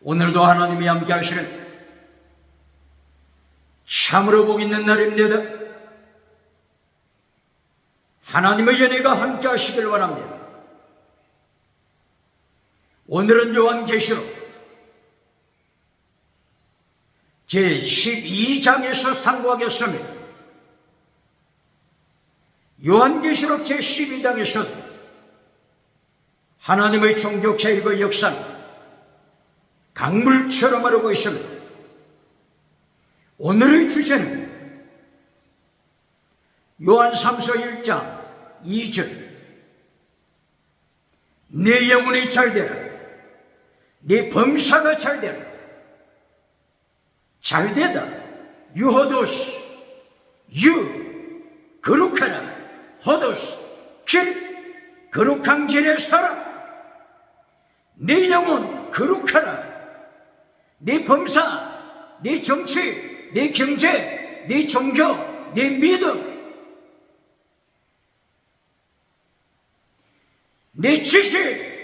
오늘도 하나님이 함께 하시는 참으로 복 있는 날입니다. 하나님의 은혜가 함께 하시길 바랍니다. 오늘은 요한계시록 제12장에서 상고하겠습니다. 요한계시록 제12장에서 하나님의 종교 개혁의 역사는 강물처럼 흐르고 있습니다. 오늘의 주제는 요한 3서 1장 2절 내 영혼이 잘되라 네 범사가 잘되라 잘되다 유호도스 유 거룩하라 호도스 길 거룩한 길에 살아 내 영혼 거룩하라 네 범사 네 정치 네 경제 네 종교 네 믿음 내 지식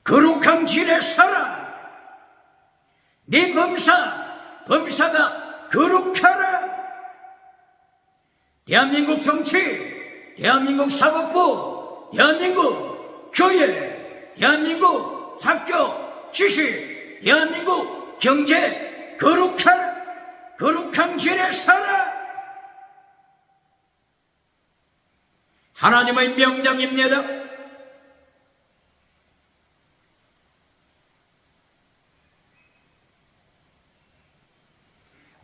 거룩한 길에 살아 네 범사가 거룩하라 대한민국 정치 대한민국 사법부 대한민국 교회 대한민국 학교 지식 대한민국 경제 거룩하라 거룩한 길에 살아 하나님의 명령입니다.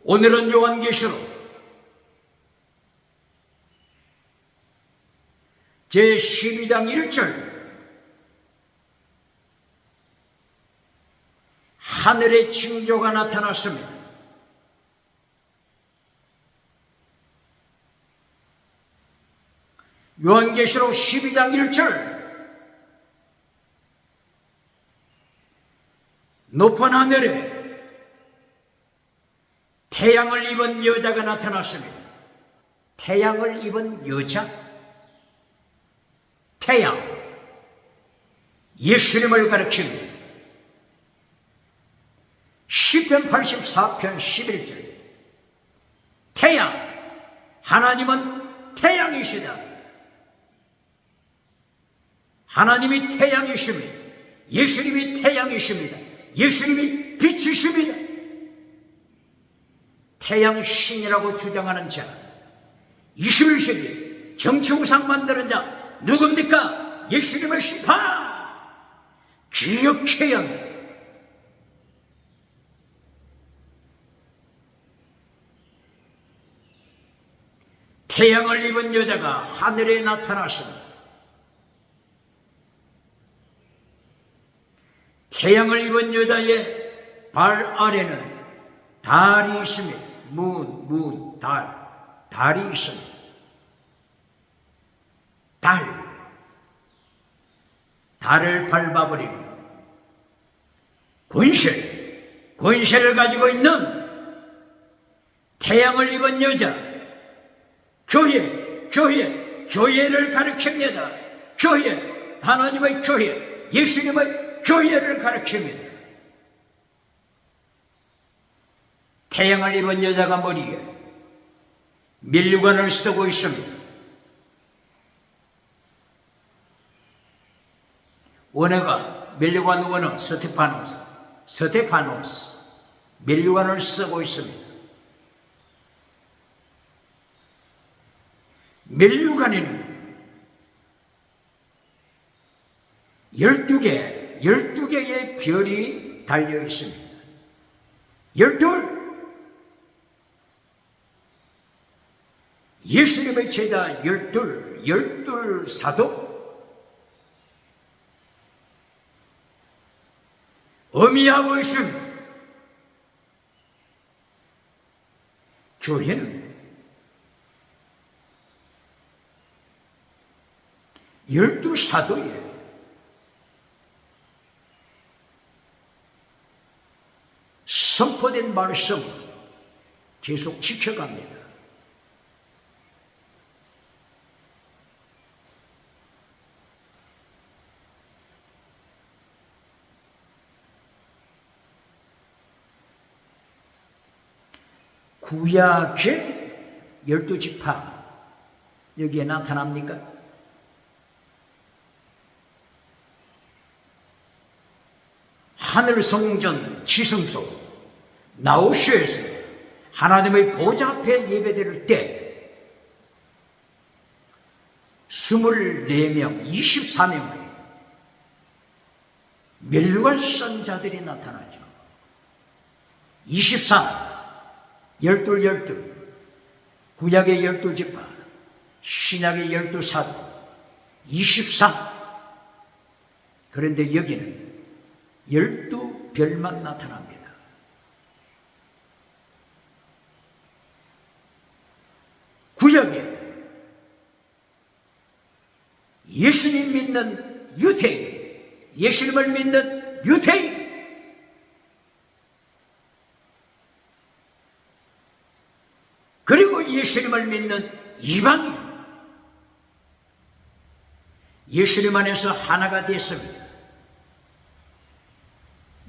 오늘은 요한계시록 제12장 1절 하늘의 징조가 나타났습니다. 요한계시록 12장 1절 높은 하늘에 태양을 입은 여자가 나타났습니다. 태양을 입은 여자? 태양 예수님을 가리킵니다. 시편 84편 11절 태양 하나님은 태양이시다. 하나님이 태양이십니다. 예수님이 태양이십니다. 예수님이 빛이십니다. 태양신이라고 주장하는 자 21세기 정치우상 만드는 자 누굽니까? 예수님의 심판 기억해야 합니다. 태양을 입은 여자가 하늘에 나타났습니다. 태양을 입은 여자의 발 아래는 달이 있습니다. 달이 있습니다. 달을 밟아버리는 권세를 가지고 있는 태양을 입은 여자 교회를 가르칩니다. 교회, 하나님의 교회, 예수님의 교회를 가르칩니다. 태양을 입은 여자가 머리에 면류관을 쓰고 있습니다. 원어가 면류관 원어 스테파노스 면류관을 쓰고 있습니다. 면류관에는 12개의 별이 달려 있습니다. 12 예수님의 제자 12 사도 의미하고 있습니다. 교회는 12 사도예요. 선포된 말씀 계속 지켜갑니다. 구약의 12지파 여기에 나타납니까? 하늘 성전 지성소 나우시에서 하나님의 보좌 앞에 예배드릴 때 24명, 24명의 멸류관 쏜 자들이 나타나죠. 23, 12, 구약의 12지파, 신약의 12사도, 23. 그런데 여기는 12별만 나타납니다. 구약에 예수님 믿는 유대인, 예수님을 믿는 유대인, 그리고 예수님을 믿는 이방인, 예수님 안에서 하나가 됐습니다.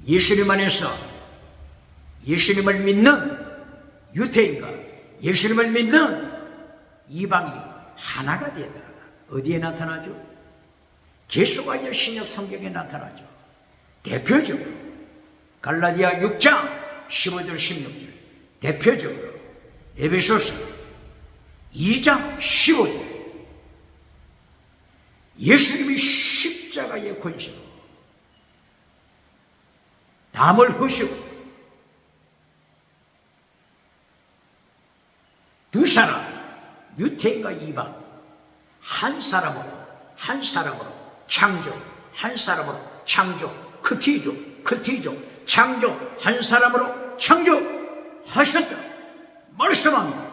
예수님 안에서 예수님을 믿는 유대인과 예수님을 믿는 이방인이 하나가 되다. 어디에 나타나죠? 계속하여 신약 성경에 나타나죠. 대표적으로 갈라디아 6장 15절 16절, 대표적으로 에베소서 2장 15절, 예수님이 십자가의 권세로 담을 허시고 두 사람, 유태인과 이방, 한 사람으로 창조, 한 사람으로 창조, 크티조, 창조, 한 사람으로 창조하셨다 말씀합니다.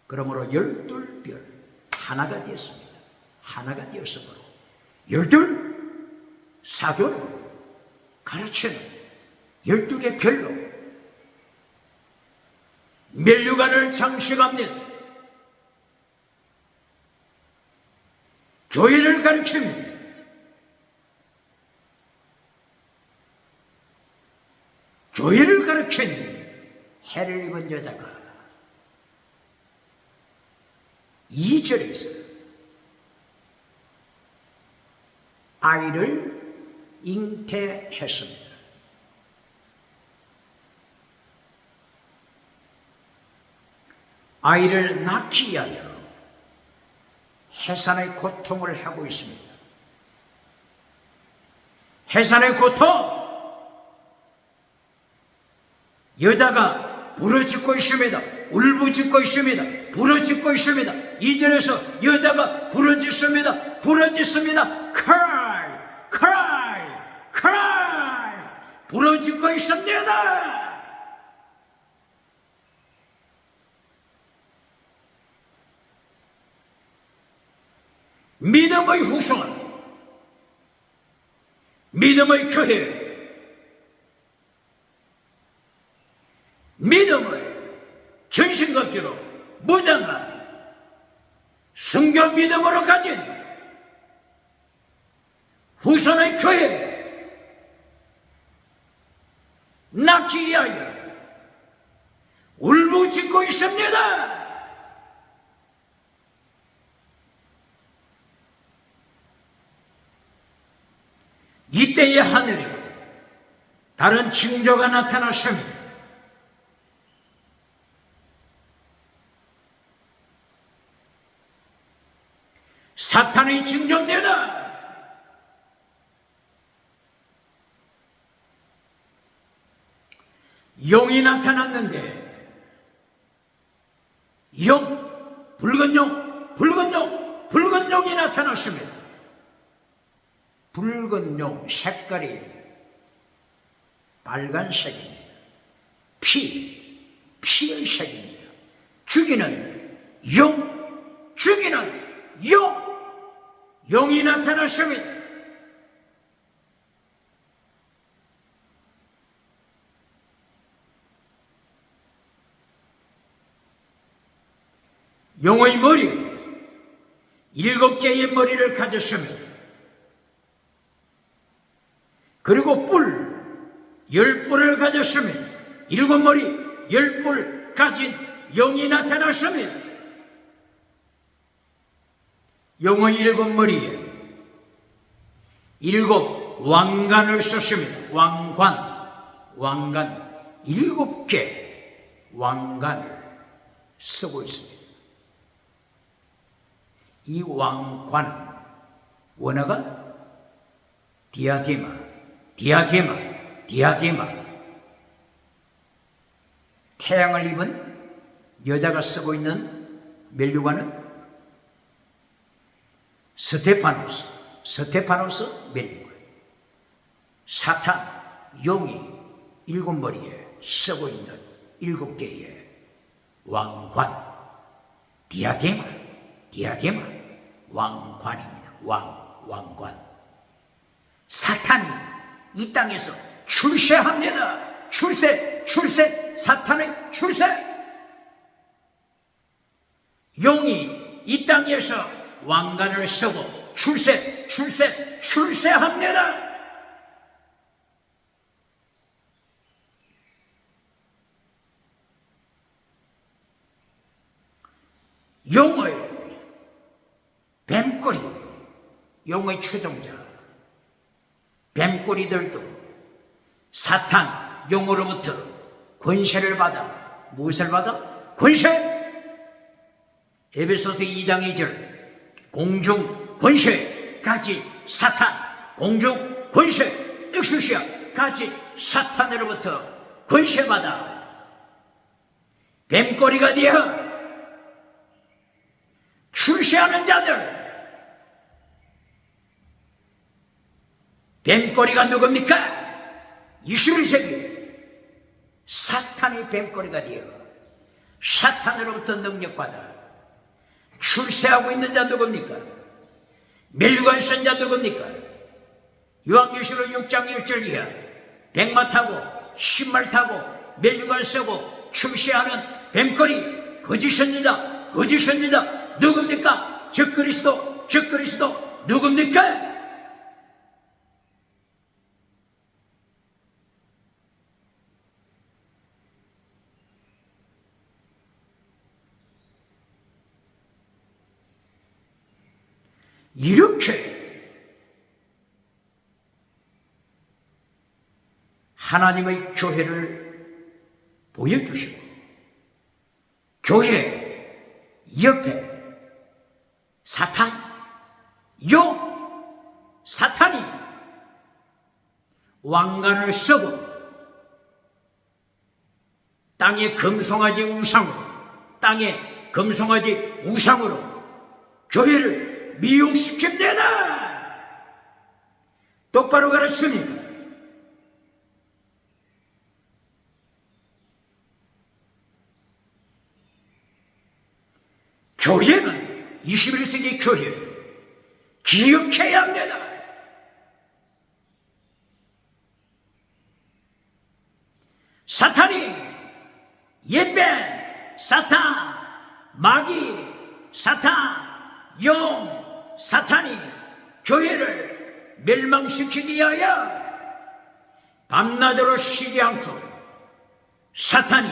그러므로 12별 하나가 되었습니다. 하나가 되었으므로 12사도를 가르치는 12개 별로 멸류관을 장식합니다. 교회를 가르칩니다. 교회를 가르친 해를 입은 여자가 2절에서 아이를 잉태했습니다. 아이를 낳기 위하여 해산의 고통을 하고 있습니다. 해산의 고통! 여자가 부르짖고 있습니다. 울부짖고 있습니다. 부르짖고 있습니다. 2절에서 여자가 부르짖습니다. cry 부르짖고 있습니다. 믿음의 후손, 믿음의 교회, 믿음을 전신갑주로 무장한 순교 믿음으로 가진 후손의 교회, 낳기 위하여 울부짖고 있습니다. 이때의 하늘에 다른 징조가 나타났습니다. 사탄의 징조입니다. 용이 나타났는데 붉은 용이 나타났습니다. 붉은 용 색깔이 빨간색입니다. 피의 색입니다. 죽이는 용이 나타났습니다. 용의 머리 7개의 머리를 가졌습니다. 그리고 뿔 10뿔을 가졌습니다. 7머리 10뿔 가진 영이 나타났습니다. 용의 7머리에 7 왕관을 썼습니다. 왕관 7개 왕관을 쓰고 있습니다. 이 왕관은 원어가 디아데마. 태양을 입은 여자가 쓰고 있는 멜류관은 스테파노스 멜류관. 사탄, 용이 7머리에 쓰고 있는 7개의 왕관, 디아데마, 왕관입니다. 왕관. 사탄이 이 땅에서 출세합니다. 출세, 사탄의 출세. 용이 이 땅에서 왕관을 쓰고 출세합니다. 용의 뱀꼬리, 용의 추종자, 뱀꼬리들도 사탄, 용으로부터 권세를 받아. 무엇을 받아? 권세! 에베소서 2장 2절 공중 권세 가진 사탄, 공중 권세 엑스시아 가진 사탄으로부터 권세받아 뱀꼬리가 되어 출세하는 자들. 뱀꼬리가 누굽니까? 21세기 사탄이 뱀꼬리가 되어 사탄으로부터 능력받아 출세하고 있는 자 누굽니까? 멜류관 쓴 자 누굽니까? 요한계시록 6장 1절 이하 백마 타고 신말 타고 멜류관 쓰고 출세하는 뱀꼬리 거짓 선지자 누굽니까? 적 그리스도 누굽니까? 이렇게 하나님의 교회를 보여주시고 교회 옆에 사탄이 왕관을 쓰고 땅에 금송아지 우상으로 교회를 미혹시킵니다. 똑바로 가르칩니다. 교회는 21세기 교회 기억해야 합니다. 사탄이 옛뱀, 사탄, 마귀, 사탄, 용, 사탄이 교회를 멸망시키기 위하여 밤낮으로 쉬지 않고 사탄이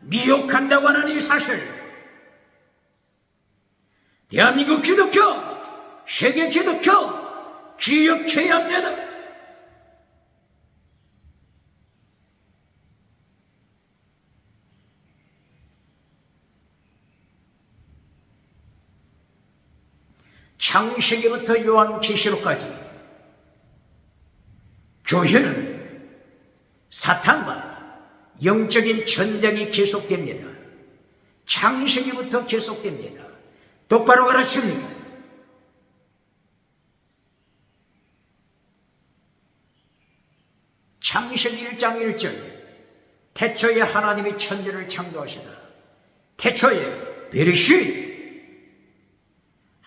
미혹한다고 하는 이 사실, 대한민국 기독교, 세계 기독교 기억해야 합니다. 창세기부터 요한계시록까지 교회는 사탄과 영적인 전쟁이 계속됩니다. 창세기부터 계속됩니다. 똑바로 가르칩니다. 창세기 1장 1절 태초에 하나님이 천지를 창조하시다. 태초에 베리쉿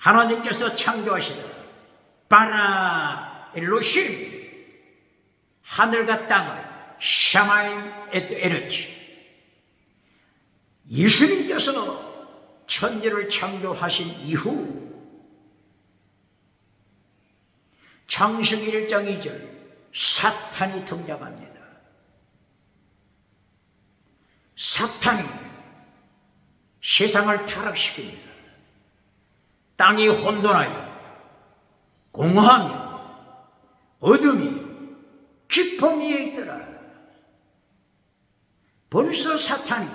하나님께서 창조하시다. 바라 엘로힘 하늘과 땅을 샤마임 에트 에르치 예수님께서 천지를 창조하신 이후 창세기 1장 2절 사탄이 등장합니다. 사탄이 세상을 타락시킵니다. 땅이 혼돈하여 공허하며 어둠이 깊음 위에 있더라. 벌써 사탄이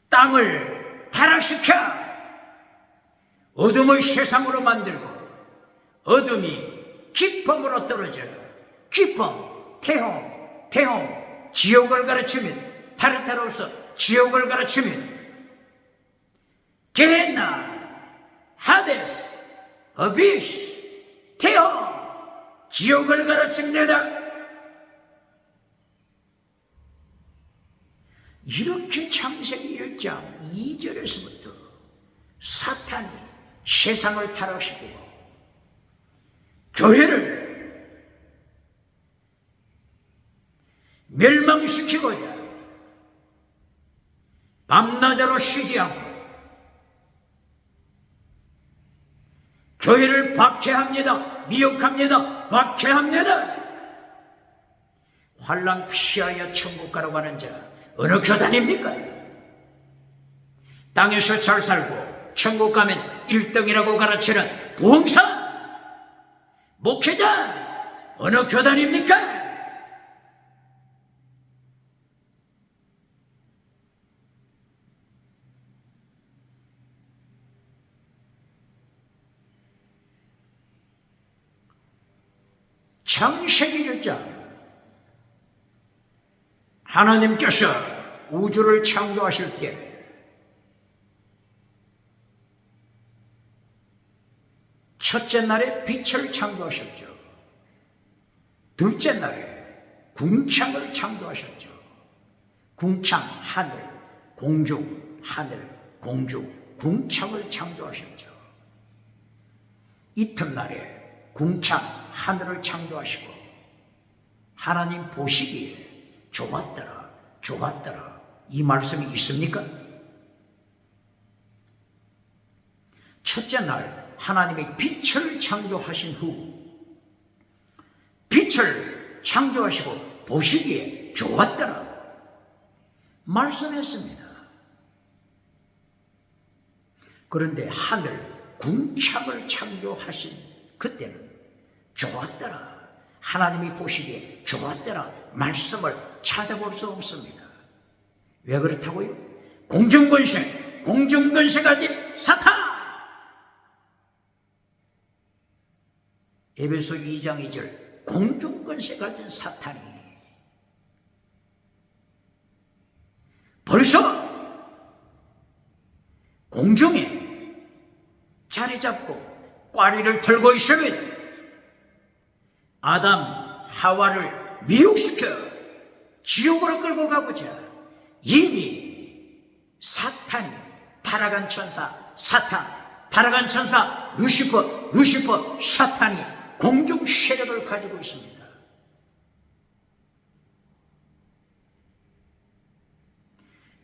땅을 타락시켜 어둠을 세상으로 만들고 어둠이 깊음으로 떨어져 깊음, 태홍, 지옥을 가르치면 타르타로서 지옥을 가르치면 게헨나, 하데스, 어비스, 태홍, 지옥을 가르칩니다. 이렇게 창세기 1장 2절에서부터 사탄이 세상을 타락시키고 교회를 멸망시키고자 밤낮으로 쉬지 않고 교회를 박해합니다. 미혹합니다. 박해합니다. 환난 피하여 천국 가러 가는 자 어느 교단입니까? 땅에서 잘 살고 천국 가면 1등이라고 가르치는 부흥사 목회자 어느 교단입니까? 창세기 1장 하나님께서 우주를 창조하실 때 첫째 날에 빛을 창조하셨죠. 둘째 날에 궁창을 창조하셨죠. 궁창, 하늘, 공중, 하늘, 공중, 궁창을 창조하셨죠. 이튿날에 궁창, 하늘을 창조하시고 하나님 보시기에 좋았더라, 좋았더라 이 말씀이 있습니까? 첫째 날 하나님이 빛을 창조하신 후 빛을 창조하시고 보시기에 좋았더라 말씀했습니다. 그런데 하늘 궁창을 창조하신 그때는 좋았더라 하나님이 보시기에 좋았더라 말씀을 찾아볼 수 없습니다. 왜 그렇다고요? 공중권세 가진 사탄! 에베소 2장 2절 공중권세 가진 사탄이 벌써 공중에 자리 잡고 꽈리를 들고 있으면 아담, 하와를 미혹시켜 지옥으로 끌고 가고자 이미 사탄이 타락한 천사 타락한 천사 루시퍼 사탄이 공중 세력을 가지고 있습니다.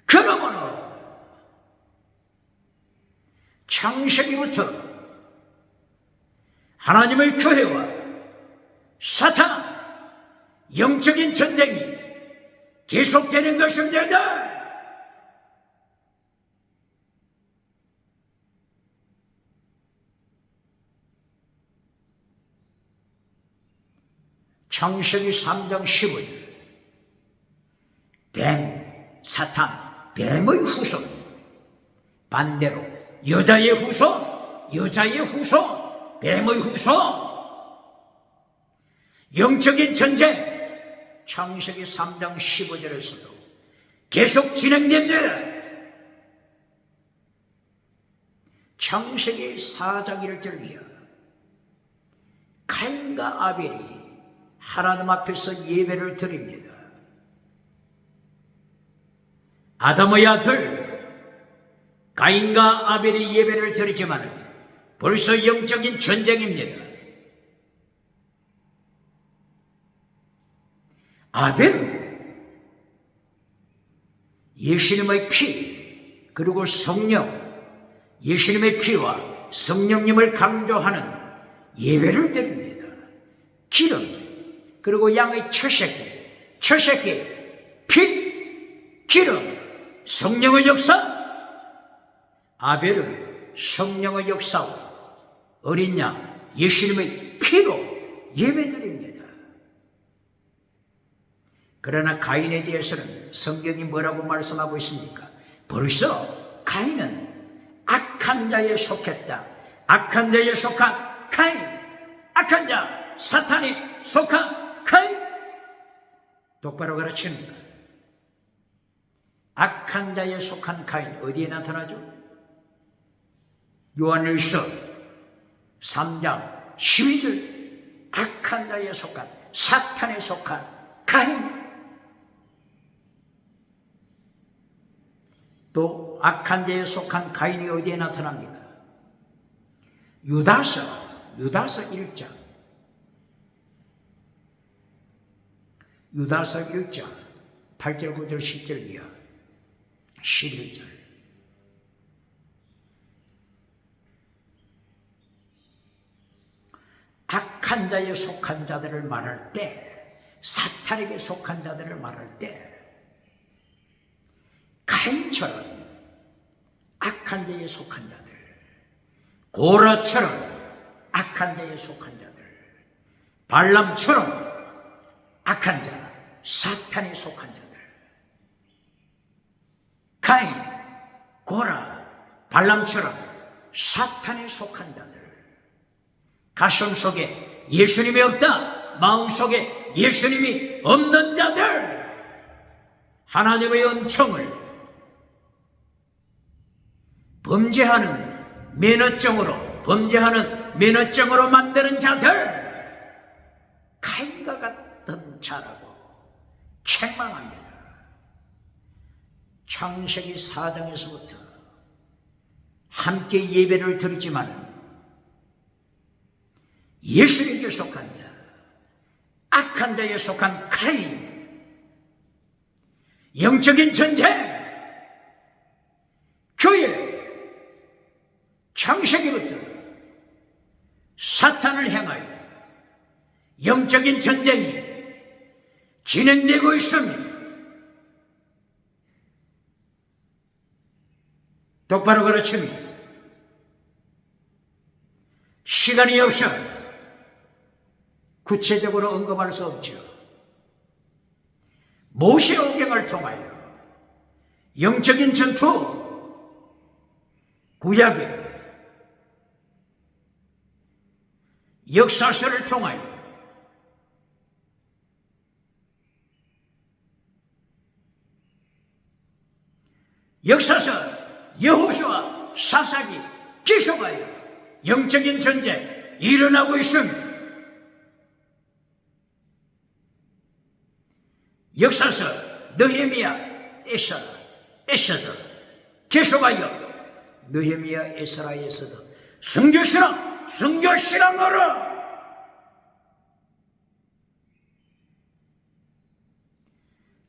그러므로 창세기부터 하나님의 교회와 사탄 영적인 전쟁이 계속되는 것입니다. 창세기 3장 15절 사탄, 뱀의 후손 반대로 여자의 후손, 뱀의 후손 영적인 전쟁 창세기 3장 15절에서도 계속 진행됩니다. 창세기 4장 1절 이하 가인과 아벨이 하나님 앞에서 예배를 드립니다. 아담의 아들 가인과 아벨이 예배를 드리지만 벌써 영적인 전쟁입니다. 아벨은 예수님의 피 그리고 성령 예수님의 피와 성령님을 강조하는 예배를 드립니다. 기름 그리고 양의 첫 새끼 피, 기름, 성령의 역사, 아벨은 성령의 역사와 어린 양 예수님의 피로 예배드립니다. 그러나 가인에 대해서는 성경이 뭐라고 말씀하고 있습니까? 벌써 가인은 악한 자에 속했다. 악한 자에 속한 가인, 악한 자, 사탄이 속한 가인. 똑바로 가르치는 것. 악한 자에 속한 가인, 어디에 나타나죠? 요한일서 3장 12절, 악한 자에 속한, 사탄에 속한 가인. 또 악한 자에 속한 가인이 어디에 나타납니까? 유다서 1장, 유다서 1장 8절 9절 10절 이하 11절. 악한 자에 속한 자들을 말할 때, 사탄에게 속한 자들을 말할 때 가인처럼 악한 자에 속한 자들, 고라처럼 악한 자에 속한 자들, 발람처럼 악한 자, 사탄에 속한 자들, 가인, 고라, 발람처럼 사탄에 속한 자들, 가슴 속에 예수님이 없다, 마음 속에 예수님이 없는 자들, 하나님의 은총을 범죄하는 면허증으로 만드는 자들, 가인과 같은 자라고 책망합니다. 창세기 4장에서부터 함께 예배를 드리지만 예수님께 속한 자, 악한 자에 속한 가인, 영적인 전쟁, 교회 창세기부터 사탄을 향하여 영적인 전쟁이 진행되고 있습니다. 똑바로 가르칩니다. 시간이 없어 구체적으로 언급할 수 없죠. 모세오경을 통하여 영적인 전투, 구약의 역사서를 통하여 역사서, 여호수아, 사사기 계속하여 영적인 전쟁 일어나고 있습니다. 역사서, 느헤미야, 에스더 계속하여 느헤미야, 에스라, 에스더 순교신앙으로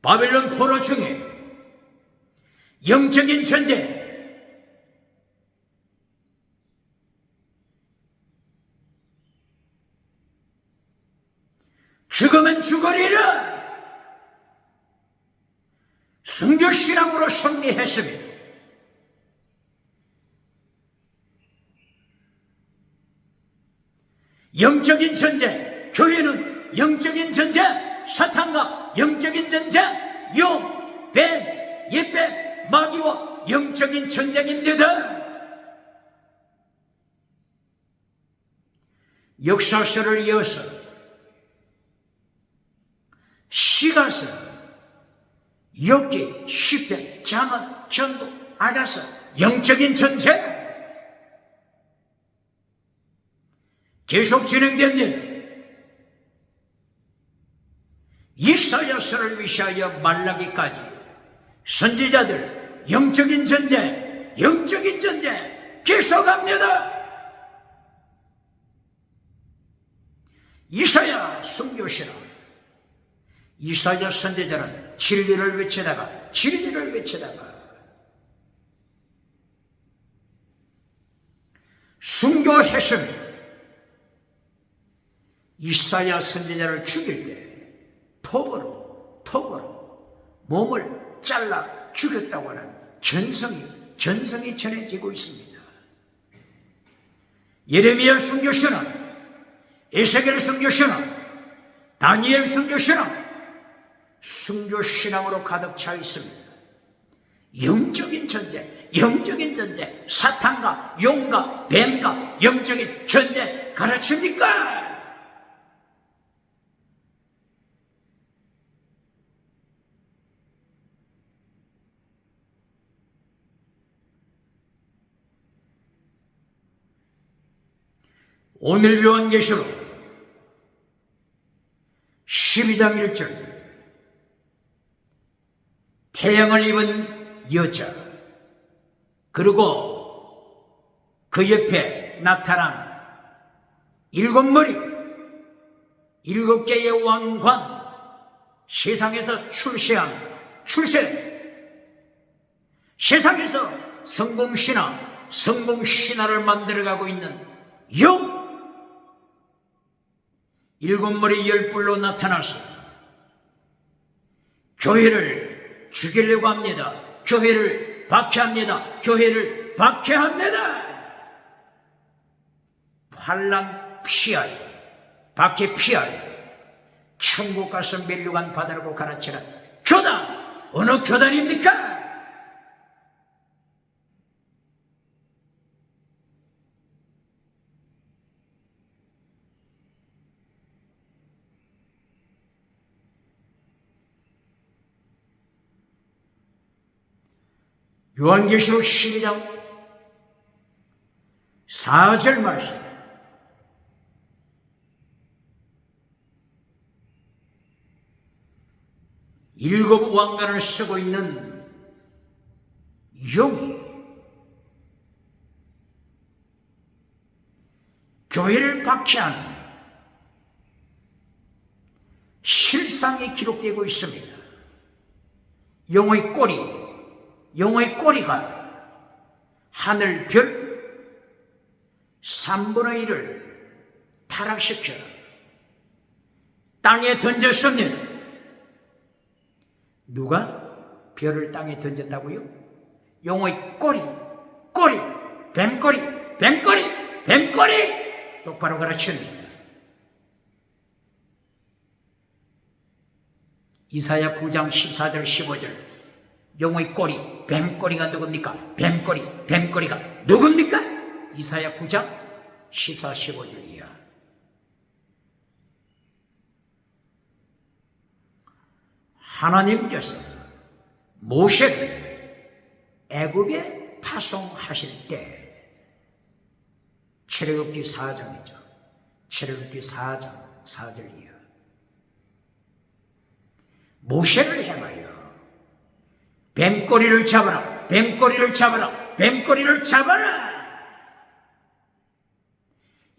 바벨론 포로 중에 영적인 전쟁, 죽으면 죽으리라 순교신앙으로 승리했습니다. 영적인 전쟁, 교회는 영적인 전쟁, 사탄과 영적인 전쟁, 용, 뱀, 옛뱀, 마귀와 영적인 전쟁입니다. 역사서를 이어서 시가서, 욥기, 시편, 잠언, 전도, 아가서, 영적인 전쟁 계속 진행됩니다. 이사야서를 위시하여 말라기까지 선지자들 영적인 전쟁 계속합니다. 이사야 순교신앙, 이사야 선지자는 진리를 외치다가 순교했습니다. 이사야 선지자를 죽일 때 톱으로 몸을 잘라 죽였다고 하는 전성이 전해지고 있습니다. 예레미야 선교서는, 에스겔 선교서는, 다니엘 선교서는 선교신앙으로 가득 차 있습니다. 영적인 전쟁, 사탄과 용과 뱀과 영적인 전쟁 가르칩니까? 오늘 요한계시록 12장 1절, 태양을 입은 여자, 그리고 그 옆에 나타난 7머리, 7개의 왕관, 세상에서 세상에서 성공신화를 만들어가고 있는 영, 7머리 10뿔로 나타나서 교회를 죽이려고 합니다. 교회를 박해합니다. 환난 피하여, 박해 피하여 천국 가서 멸류관 받으라고 가르치는 교단, 어느 교단입니까? 요한계시록 12장 4절 말씀, 일곱 왕관을 쓰고 있는 영이 교회를 박해하는 실상이 기록되고 있습니다. 영의 꼬리가 하늘 별 3분의 1을 타락시켜 땅에 던졌습니다. 누가 별을 땅에 던졌다고요? 용의 꼬리, 뱀꼬리 똑바로 가르칩니다. 이사야 9장 14절 15절, 용의 꼬리, 뱀꼬리가 누굽니까? 뱀꼬리가 누굽니까? 이사야 9장 14, 15절이야. 하나님께서 모세를 애굽에 파송하실 때, 출애굽기 4장이죠. 출애굽기 4장 4절이야. 모세를 향하여 뱀꼬리를 잡아라.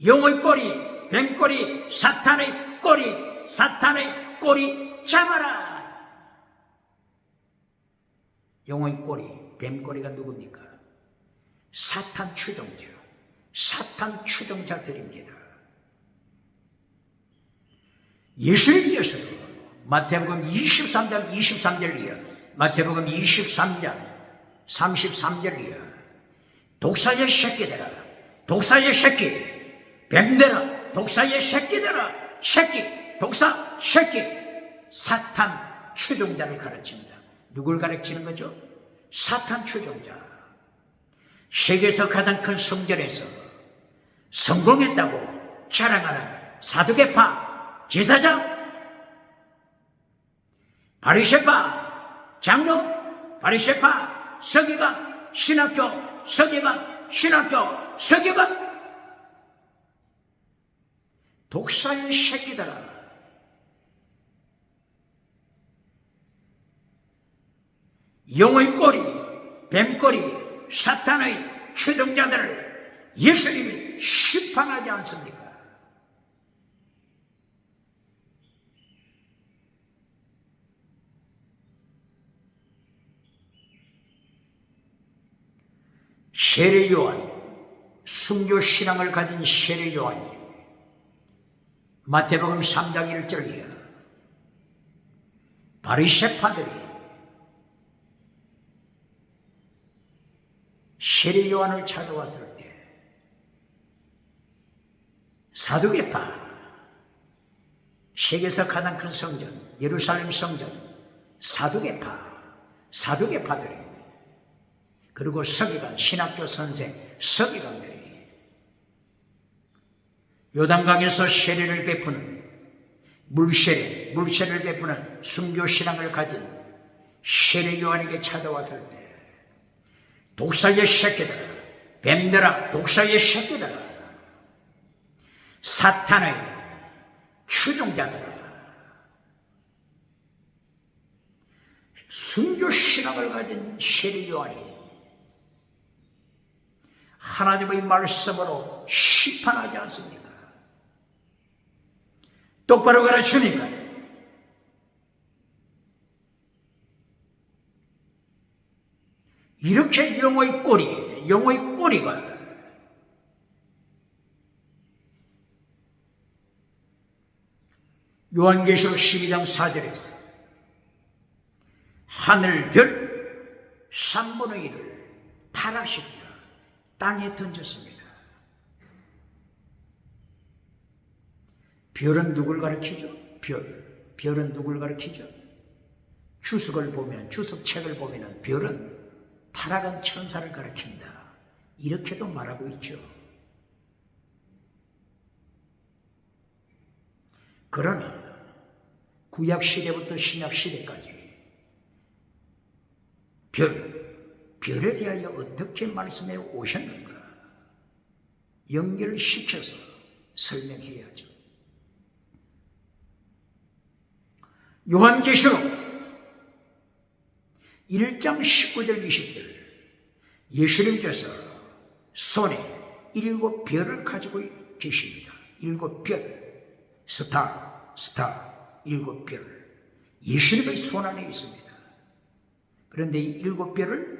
용의 꼬리, 뱀꼬리, 사탄의 꼬리 잡아라. 용의 꼬리, 뱀꼬리가 누굽니까? 사탄 추종자들입니다. 예수님께서 마태복음 23장 23절이요, 마태복음 23장 33절이요, 독사의 새끼, 뱀들아, 독사의 새끼들아, 독사 새끼, 사탄 추종자를 가르칩니다. 누굴 가르치는 거죠? 사탄 추종자. 세계에서 가장 큰 성전에서 성공했다고 자랑하는 사두개파 제사장, 바리새파 장로, 바리새파 서기관, 서기관, 독사의 새끼들아, 용의 꼬리, 뱀꼬리, 사탄의 추종자들을 예수님이 심판하지 않습니까? 세례 요한, 순교 신앙을 가진 세례 요한이 마태복음 3장 1절이야. 바리새파들이 세례 요한을 찾아왔을 때 사두개파, 세계에서 가장 큰 성전 예루살렘 성전 사두개파들이, 그리고 서기관, 신학교 선생 서기관들이 요단강에서 세례를 베푸는 물세례를 베푸는 순교신앙을 가진 세례 요한에게 찾아왔을 때 독사의 새끼들아, 뱀들아, 독사의 새끼들아, 사탄의 추종자들아, 순교신앙을 가진 세례 요한이 하나님의 말씀으로 심판하지 않습니까? 똑바로 가르치니까. 이렇게 영의 꼬리가 요한계시록 12장 4절에서 하늘 별 3분의 1을 타락시켜 땅에 던졌습니다. 별은 누굴 가리키죠? 별은 누굴 가리키죠? 주석책을 보면 별은 타락한 천사를 가리킨다, 이렇게도 말하고 있죠. 그러나 구약시대부터 신약시대까지 별에 대하여 어떻게 말씀해 오셨는가 연결시켜서 설명해야죠. 요한계시록 1장 19절 20절 예수님께서 손에 7별을 가지고 계십니다. 7별, 스타 7별, 예수님의 손 안에 있습니다. 그런데 이 7별을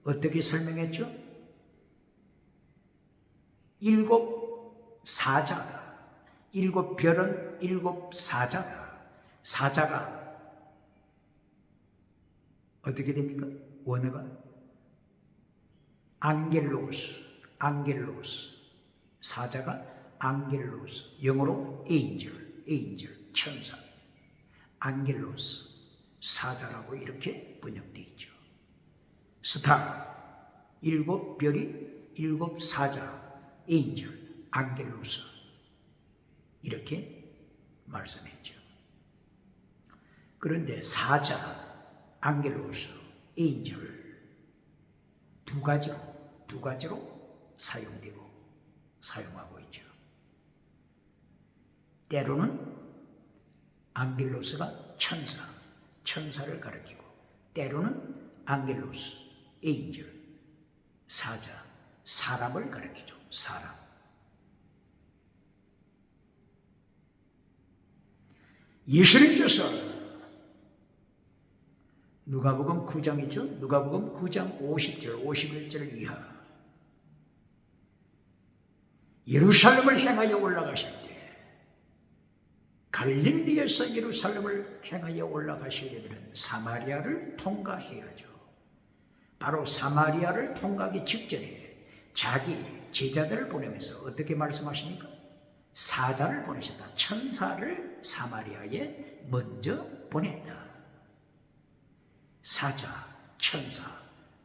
어떻게 설명했죠? 7 사자다. 7별은 7 사자다. 사자가 어떻게 됩니까? 원어가 안겔로스. 사자가 안겔로스. 영어로 에인절, 천사. 안겔로스, 사자라고 이렇게 번역되어 있죠. 스타, 7별이 7 사자, 에인절, 안겔로스, 이렇게 말씀했죠. 그런데 사자, 안겔로스, 에인절 두 가지로 사용하고 있죠. 때로는 안겔로스가 천사를 가리키고, 때로는 안겔로스, 에인절, 사자, 사람을 가리키죠. 사람. 예수님께서 누가복음 9장이죠. 누가복음 9장 50절, 51절 이하 예루살렘을 향하여 올라가실 때, 갈릴리에서 예루살렘을 향하여 올라가시려면 사마리아를 통과해야죠. 바로 사마리아를 통과하기 직전에 자기 제자들을 보내면서 어떻게 말씀하십니까? 사자를 보내셨다. 천사를 사마리아에 먼저 보냈다. 사자, 천사,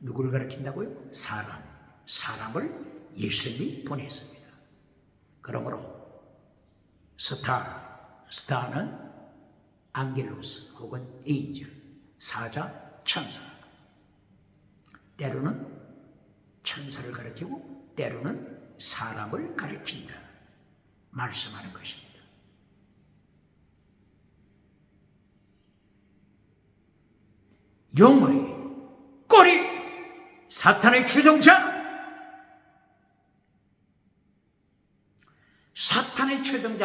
누구를 가리킨다고요? 사람을 예수님이 보냈습니다. 그러므로 스타는 안겔로스 혹은 에인절, 사자, 천사. 때로는 천사를 가리키고 때로는 사람을 가리킨다 말씀하는 것입니다. 영의 꼬리, 사탄의 추종자,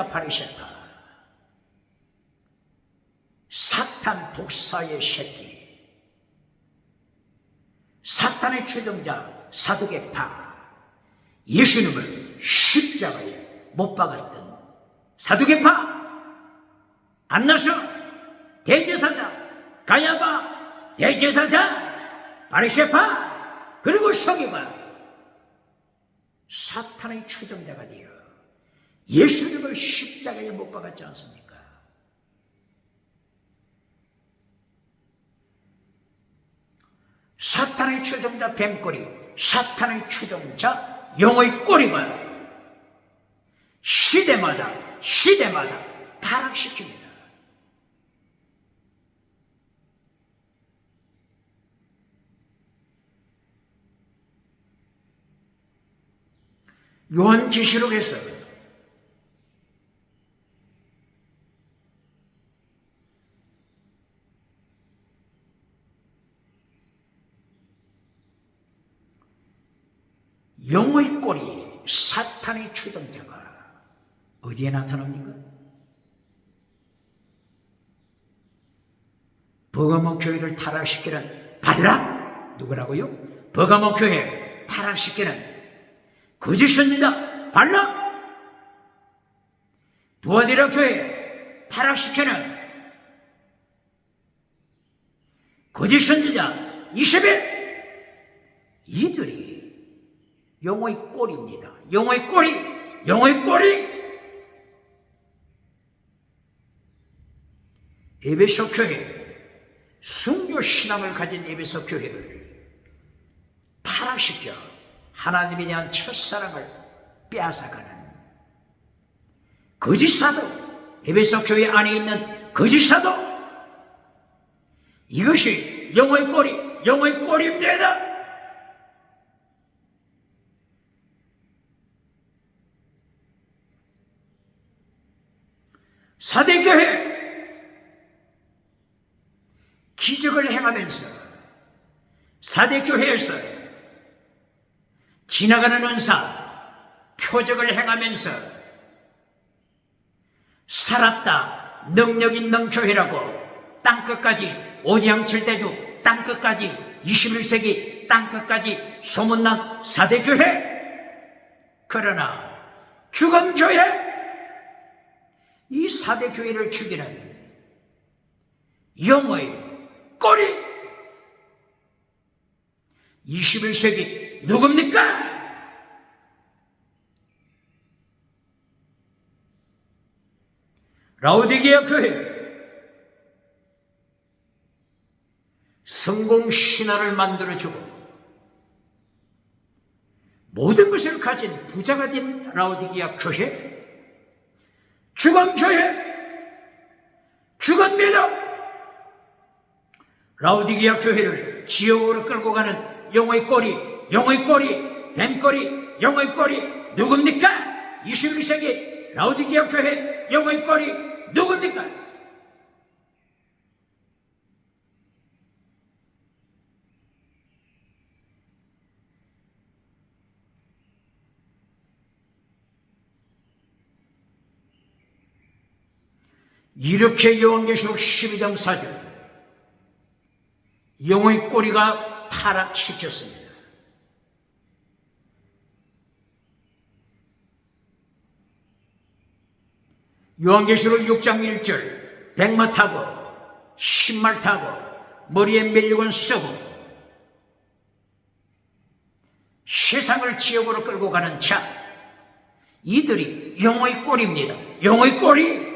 바리새파, 사탄 독사의 새끼, 사탄의 추종자 사두개파, 예수님을 십자가에 못 박았던 사두개파, 안나서 대제사장, 가야바 대제사장, 바리새파, 그리고 서기관 사탄의 추종자가 되어 예수님을 십자가에 못 박았지 않습니까? 사탄의 추종자 뱀꼬리, 사탄의 추종자 용의 꼬리가 시대마다 타락시킵니다. 요한계시록에서 용의 꼬리, 사탄의 추종자가 어디에 나타납니까? 버가모 교회를 타락시키는 발람, 누구라고요? 버가모 교회 타락시키는 거짓 선지자 발람, 두아디라 교회 타락시키는 거짓 선지자 이세벨, 이들이 용의 꼬리입니다. 용의 꼬리. 에베소 교회, 순교 신앙을 가진 에베소 교회를 타락시켜 하나님에 대한 첫사랑을 빼앗아가는 거짓 사도, 에베소 교회 안에 있는 거짓 사도, 이것이 용의 꼬리입니다. 사대교회 기적을 행하면서 사대교회에서 지나가는 은사, 표적을 행하면서 살았다, 능력 있는 교회라고 땅끝까지, 오디양칠대주 땅끝까지, 21세기 땅끝까지 소문난 사대교회. 그러나 죽은 교회, 이 사대교회를 죽이는 영의 꼬리, 21세기 누굽니까? 라오디게아 교회. 성공 신화를 만들어주고 모든 것을 가진 부자가 된 라오디게아 교회, 죽은 교회, 죽은 믿음. 라오디게아 교회를 지옥으로 끌고 가는 용의 꼬리, 뱀꼬리, 용의 꼬리 누굽니까? 21세기 라오디게아 교회 용의 꼬리 누굽니까? 이렇게 요한계시록 12장 4절 용의 꼬리가 타락시켰습니다. 요한계시록 6장 1절 백마 타고 신말 타고 머리에 멜리곤 쓰고 세상을 지옥으로 끌고 가는 자, 이들이 용의 꼬리입니다. 용의 꼬리.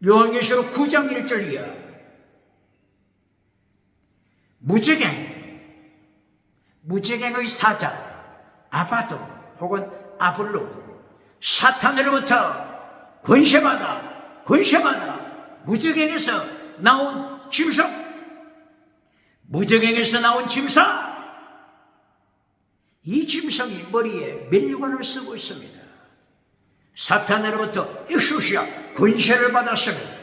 요한계시록 9장 1절이야. 무적행의 사자 아바도 혹은 아블로, 사탄으로부터 권세받아 무적행에서 나온 짐승, 무적행에서 나온 짐승, 이 짐승이 머리에 멜리관을 쓰고 있습니다. 사탄으로부터 엑소시아 권세를 받았습니다.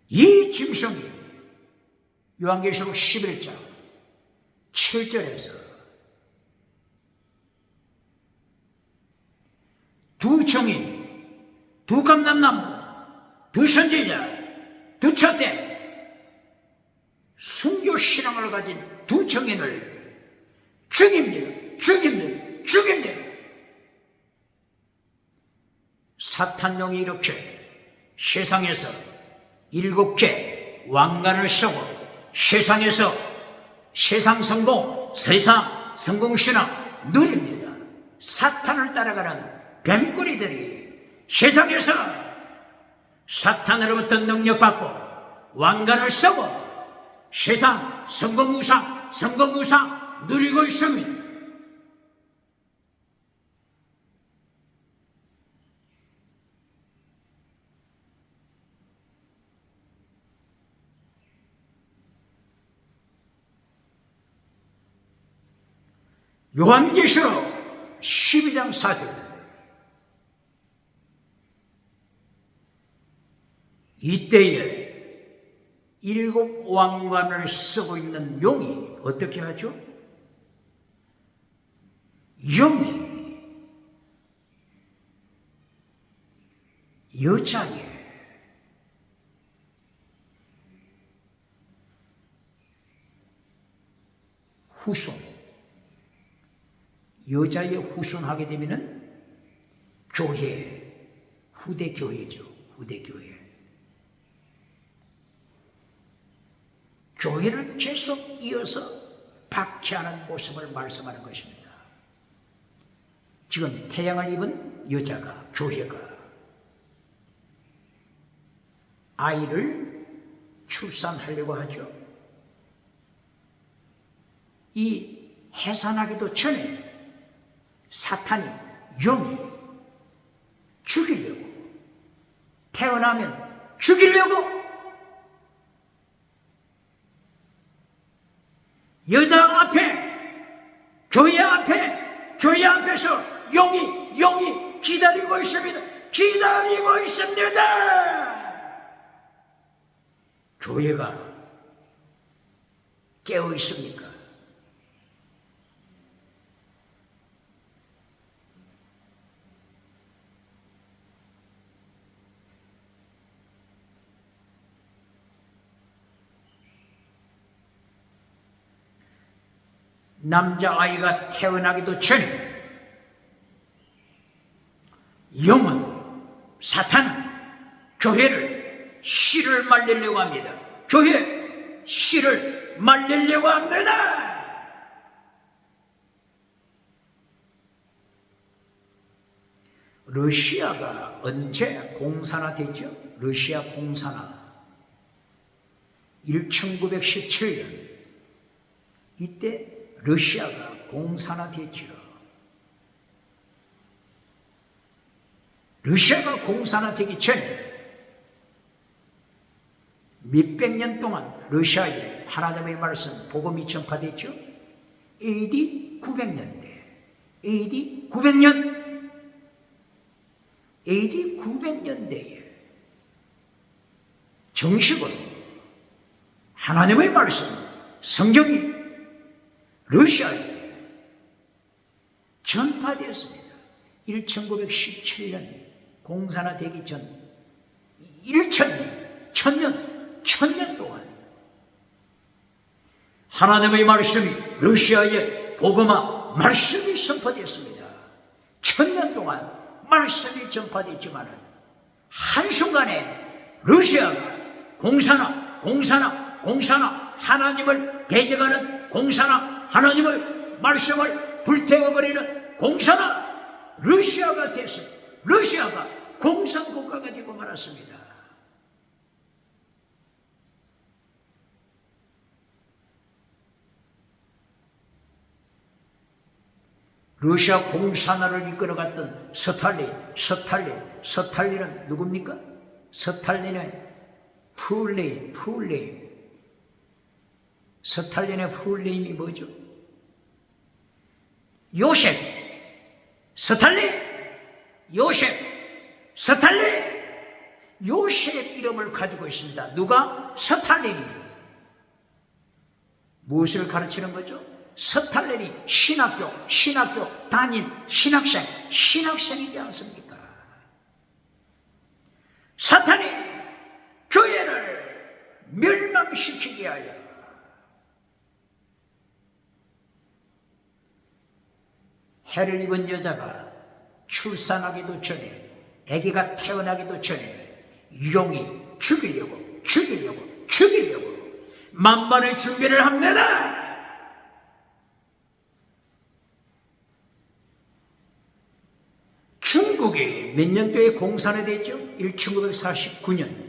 이 짐승이 요한계시록 11장 7절에서 두 증인, 두 감람나무, 두 선지자, 두 촛대, 순교 신앙을 가진 두 증인을 죽입니다. 사탄령이 이렇게 세상에서 7개 왕관을 쓰고 세상에서 세상 성공, 세상 성공신화 누립니다. 사탄을 따라가는 뱀꼬리들이 세상에서 사탄으로부터 능력받고 왕관을 쓰고 세상 성공우상 누리고 있습니다. 요한계시록 12장 4절. 이때에 7 왕관을 쓰고 있는 용이 어떻게 하죠? 용이 여자의 후손, 여자의 후손하게 되면은 교회, 후대 교회죠. 후대 교회. 교회를 계속 이어서 박해하는 모습을 말씀하는 것입니다. 지금 태양을 입은 여자가, 교회가 아이를 출산하려고 하죠. 이 해산하기도 전에 사탄이, 영이 죽이려고, 태어나면 죽이려고 여자 앞에, 교회 앞에서 영이 기다리고 있습니다. 기다리고 있습니다. 교회가 깨어 있습니까? 남자아이가 태어나기도 전에 영은, 사탄은 교회를 씨를 말리려고 합니다. 교회 씨를 말리려고 합니다. 러시아가 언제 공산화됐죠? 러시아 공산화 1917년 이때 러시아가 공산화됐죠. 러시아가 공산화되기 전에 몇백 년 동안 러시아에 하나님의 말씀, 복음이 전파됐죠. AD 900년대, AD 900년, AD 900년대에 정식으로 하나님의 말씀, 성경이 러시아에 전파되었습니다. 1917년 공산화되기 전 1000년 동안 하나님의 말씀이 러시아에 복음화 말씀이 선포되었습니다. 1000년 동안 말씀이 전파됐지만 한순간에 러시아가 공산화 하나님을 대적하는 공산화 하나님의 말씀을 불태워버리는 공산화 러시아가 돼서 러시아가 공산국가가 되고 말았습니다. 러시아 공산화를 이끌어갔던 스탈린은 누굽니까? 스탈린의 풀네임. 스탈린의 풀네임이 뭐죠? 요셉 이름을 가지고 있습니다. 누가? 스탈린이. 무엇을 가르치는 거죠? 스탈린이 신학교 다닌 신학생이지 않습니까? 사탄이 교회를 멸망시키게 하여 해를 입은 여자가 출산하기도 전에, 아기가 태어나기도 전에 용이 죽이려고 죽이려고 만반의 준비를 합니다. 중국이 몇 년도에 공산화됐죠? 1949년.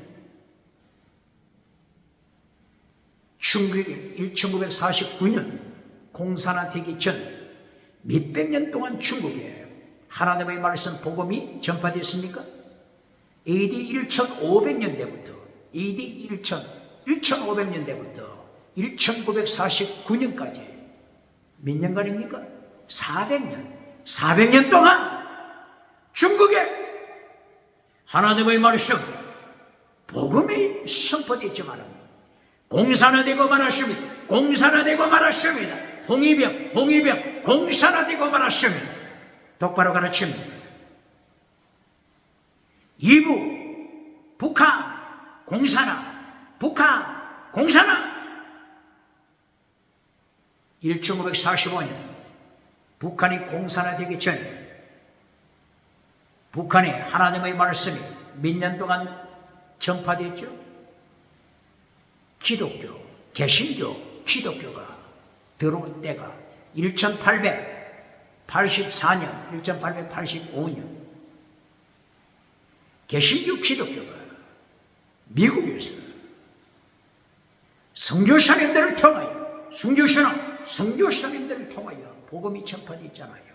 중국이 1949년 공산화되기 전 몇백 년 동안 중국에 하나님의 말씀 복음이 전파됐습니까? AD 1500년대부터 AD 1500년대부터 1949년까지 몇 년간입니까? 400년. 400년 동안 중국에 하나님의 말씀 복음이 선포됐지만 공산화되고 말았습니다. 홍위병 공산화되고 말았습니다. 똑바로 가르칩니다. 이부 북한 공산화 1945년 북한이 공산화되기 전 북한에 하나님의 말씀이 몇 년 동안 전파됐죠? 기독교, 개신교, 기독교가 들어온 때가 1884년, 1885년 개신교 기독교가 미국에서 선교사님들을 통하여 선교사님들을 통하여 복음이 전파됐잖아요.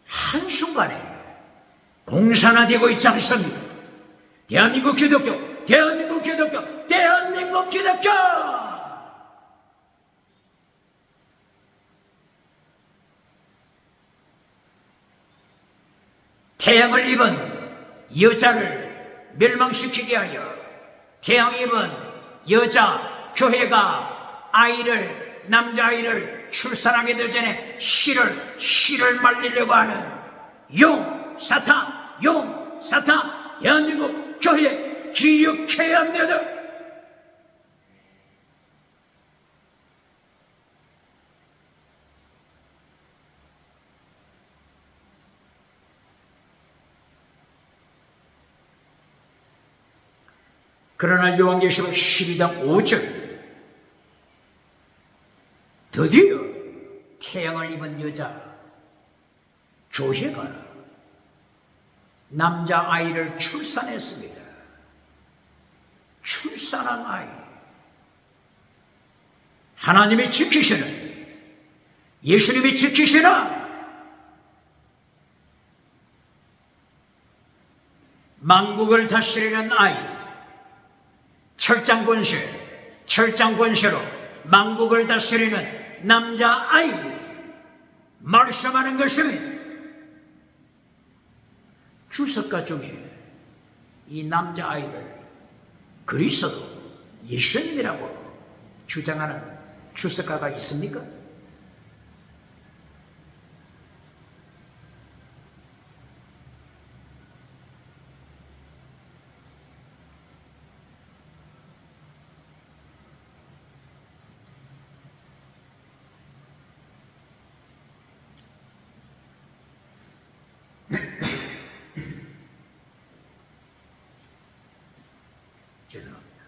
한순간에 공산화되고 있지 않습니까? 대한민국 기독교! 태양을 입은 여자를 멸망시키게 하여 태양 입은 여자 교회가 남자아이를 출산하게 되기 전에 씨를 말리려고 하는 사탄 대한민국 교회 기억해야 합니다. 그러나 요한계시록 12장 5절 드디어 태양을 입은 여자 교회가 남자아이를 출산했습니다. 출산한 아이 하나님이 지키시는 예수님이 지키시는 만국을 다스리는 아이 철장권세로 만국을 다스리는 남자아이 말씀하는 것은 주석가 중에 이 남자아이를 그리스도 예수님이라고 주장하는 주석가가 있습니까? 죄송합니다.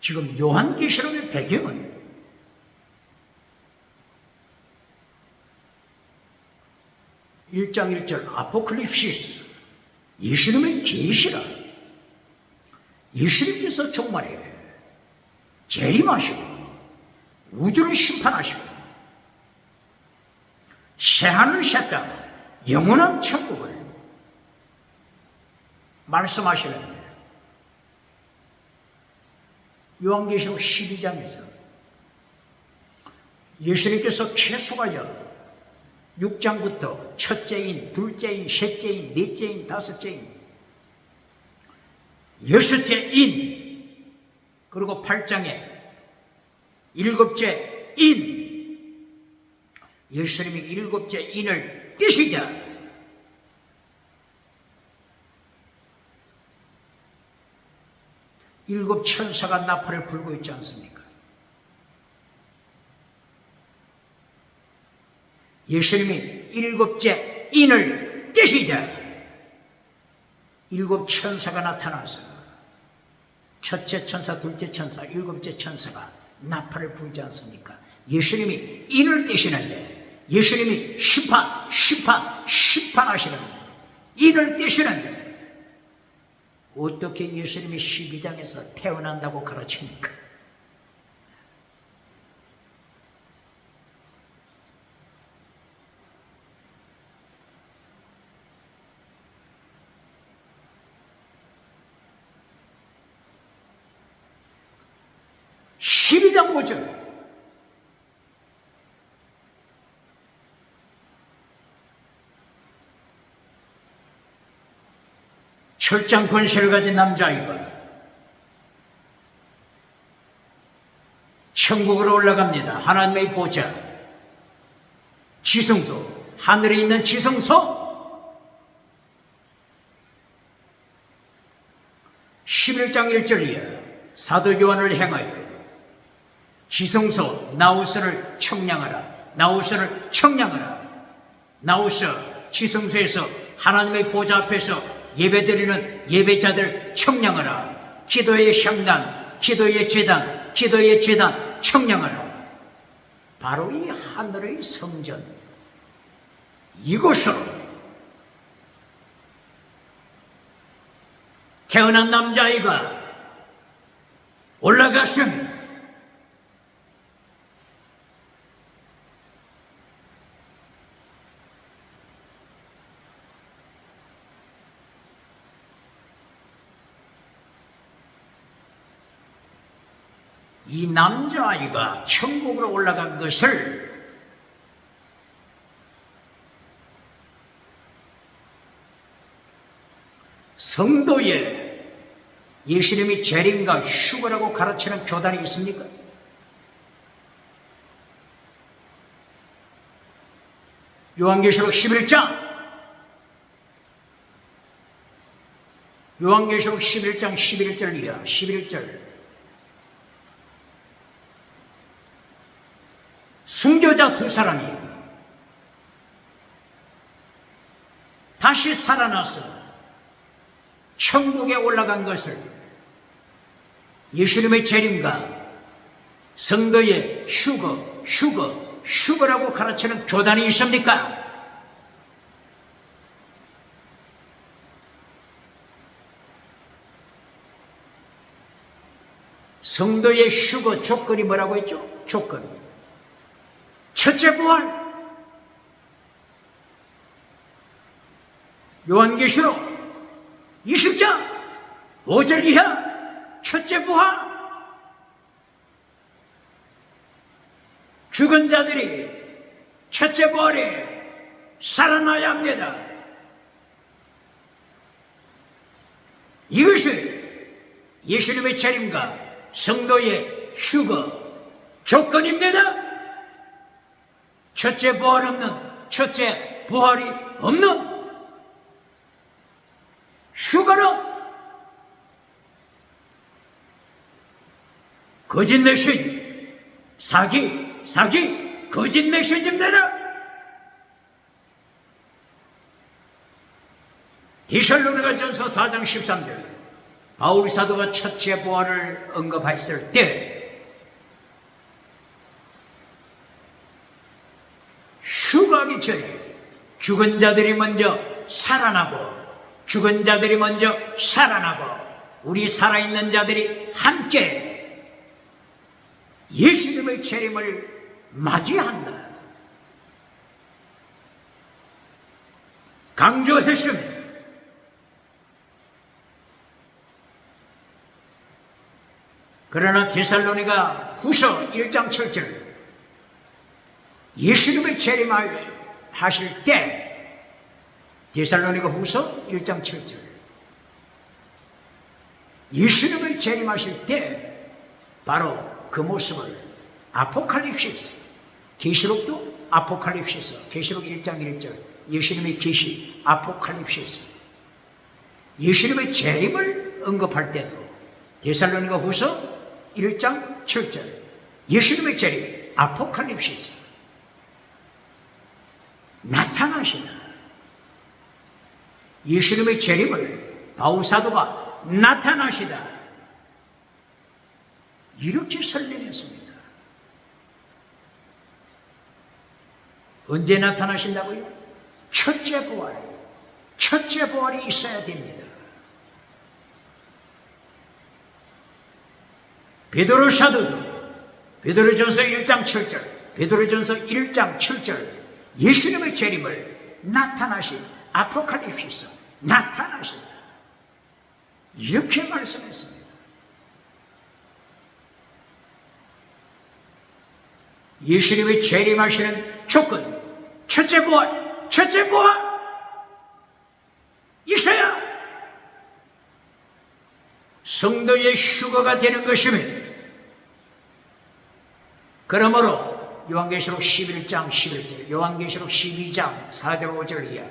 지금 요한계시록의 배경은 (1장 1절) 아포칼립시스 예수님의 계시라. 예수님께서 종말에 재림하시고 우주를 심판하시고 새하늘 새 땅 영원한 천국을 말씀하시는데 요한계시록 12장에서 예수님께서 계속하여 6장부터 첫째인, 둘째인, 셋째인, 넷째인, 다섯째인, 여섯째인, 그리고 8장에 일곱째 인, 예수님이 일곱째 인을 떼시자 일곱 천사가 나팔을 불고 있지 않습니까? 예수님이 일곱째 인을 떼시자 일곱 천사가 나타나서 첫째 천사, 둘째 천사, 일곱째 천사가 나팔을 불지 않습니까? 예수님이 인을 떼시는데, 예수님이 심판하시는 인을 떼시는데 어떻게 예수님이 12장에서 태어난다고 가르칩니까? 십이장 5절 철장 권세를 가진 남자아이가 천국으로 올라갑니다. 하나님의 보좌, 지성소, 하늘에 있는 지성소. 11장 1절이야. 사도 요한을 행하여 지성소 나우스를 청량하라. 나우스를 청량하라. 나우스 지성소에서 하나님의 보좌 앞에서 예배드리는 예배자들 청량하라. 기도의 향단, 기도의 제단, 기도의 제단 청량하라. 바로 이 하늘의 성전, 이곳으로 태어난 남자아이가 올라갔습니다. 이 남자아이가 천국으로 올라간 것을 성도에 예수님이 재림과 휴거라고 가르치는 교단이 있습니까? 요한계시록 11장 요한계시록 11장 11절이야. 11절 순교자 두 사람이 다시 살아나서 천국에 올라간 것을 예수님의 재림과 성도의 휴거라고 가르치는 교단이 있습니까? 성도의 휴거 조건이 뭐라고 했죠? 조건. 첫째 부활. 요한계시록 20장 5절 이하 첫째 부활. 죽은 자들이 첫째 부활에 살아나야 합니다. 이것이 예수님의 재림과 성도의 휴거 조건입니다. 첫째 부활 없는, 첫째 부활이 없는 휴거는 거짓 메시지, 사기, 거짓 메시지입니다. 디살로니가전서 4장 13절 바울 사도가 첫째 부활을 언급했을 때 휴거하기 전에 죽은 자들이 먼저 살아나고 우리 살아있는 자들이 함께 예수님의 재림을 맞이한다. 강조했습니다. 그러나 데살로니가 후서 1장 7절 예수님의 재림하실 때 데살로니가 후서 1장 7절 예수님의 재림하실 때 바로 그 모습을 아포칼립시스, 계시록도 아포칼립시스, 계시록 1장 1절 예수님의 계시, 아포칼립시스 예수님의 재림을 언급할 때도 데살로니가 후서 1장 7절. 예수님의 재림, 아포칼립시스. 나타나시다. 예수님의 재림을 바울사도가 나타나시다. 이렇게 설명했습니다. 언제 나타나신다고요? 첫째 부활. 첫째 부활이 있어야 됩니다. 베드로 사도도 베드로전서 1장 7절, 베드로전서 1장 7절 예수님의 재림을 나타나신 아포칼립시스 나타나신다. 이렇게 말씀했습니다. 예수님의 재림하시는 조건, 첫째 부활, 첫째 부활 있어야 성도의 휴거가 되는 것이며, 그러므로 요한계시록 11장 11절, 요한계시록 12장 4절 5절 이하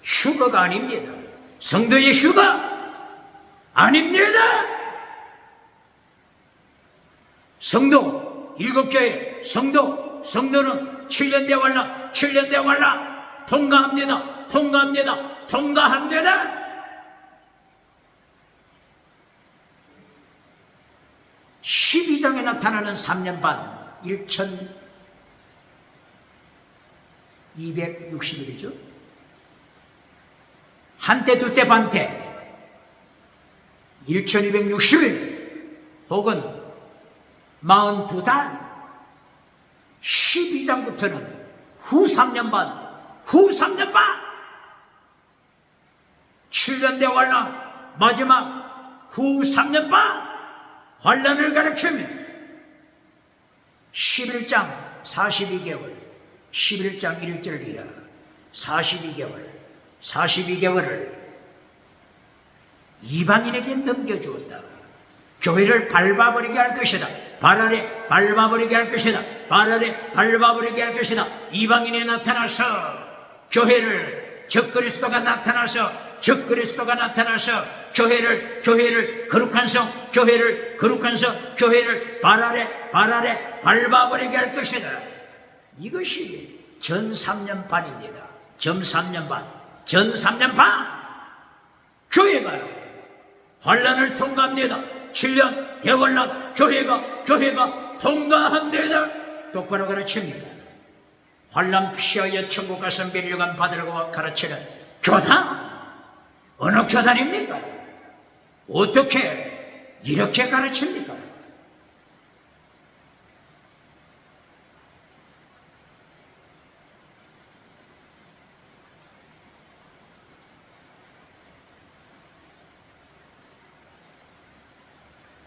휴거가 아닙니다. 성도의 휴거 아닙니다. 성도 일곱조의 성도는 7년 대환란, 7년 대환란 통과합니다. 통과합니다. 통과합니다. 12장에 나타나는 3년 반 1260일이죠. 한때 두때 반때 1260일 혹은 42달 12장부터는 후 3년 반 7년 대환란 마지막 후 3년 반 환란을 가르치며 11장 42개월 11장 1절 이하 42개월을 이방인에게 넘겨주었다. 교회를 밟아버리게 할 것이다. 발 아래 밟아버리게 할 것이다. 발 아래 밟아버리게 할 것이다. 이방인에 나타나서 교회를 적그리스도가 나타나서 교회를 거룩한 성, 교회를 발 아래 밟아버리게 할 것이다. 이것이 전 3년 반입니다. 전 3년 반 교회가 환란을 통과합니다. 7년 대환란 교회가 통과합니다. 똑바로 가르칩니다. 환란 피하여 천국 가서 멸류관 받으라고 가르치는 교단, 어느 교단입니까? 어떻게 이렇게 가르칩니까?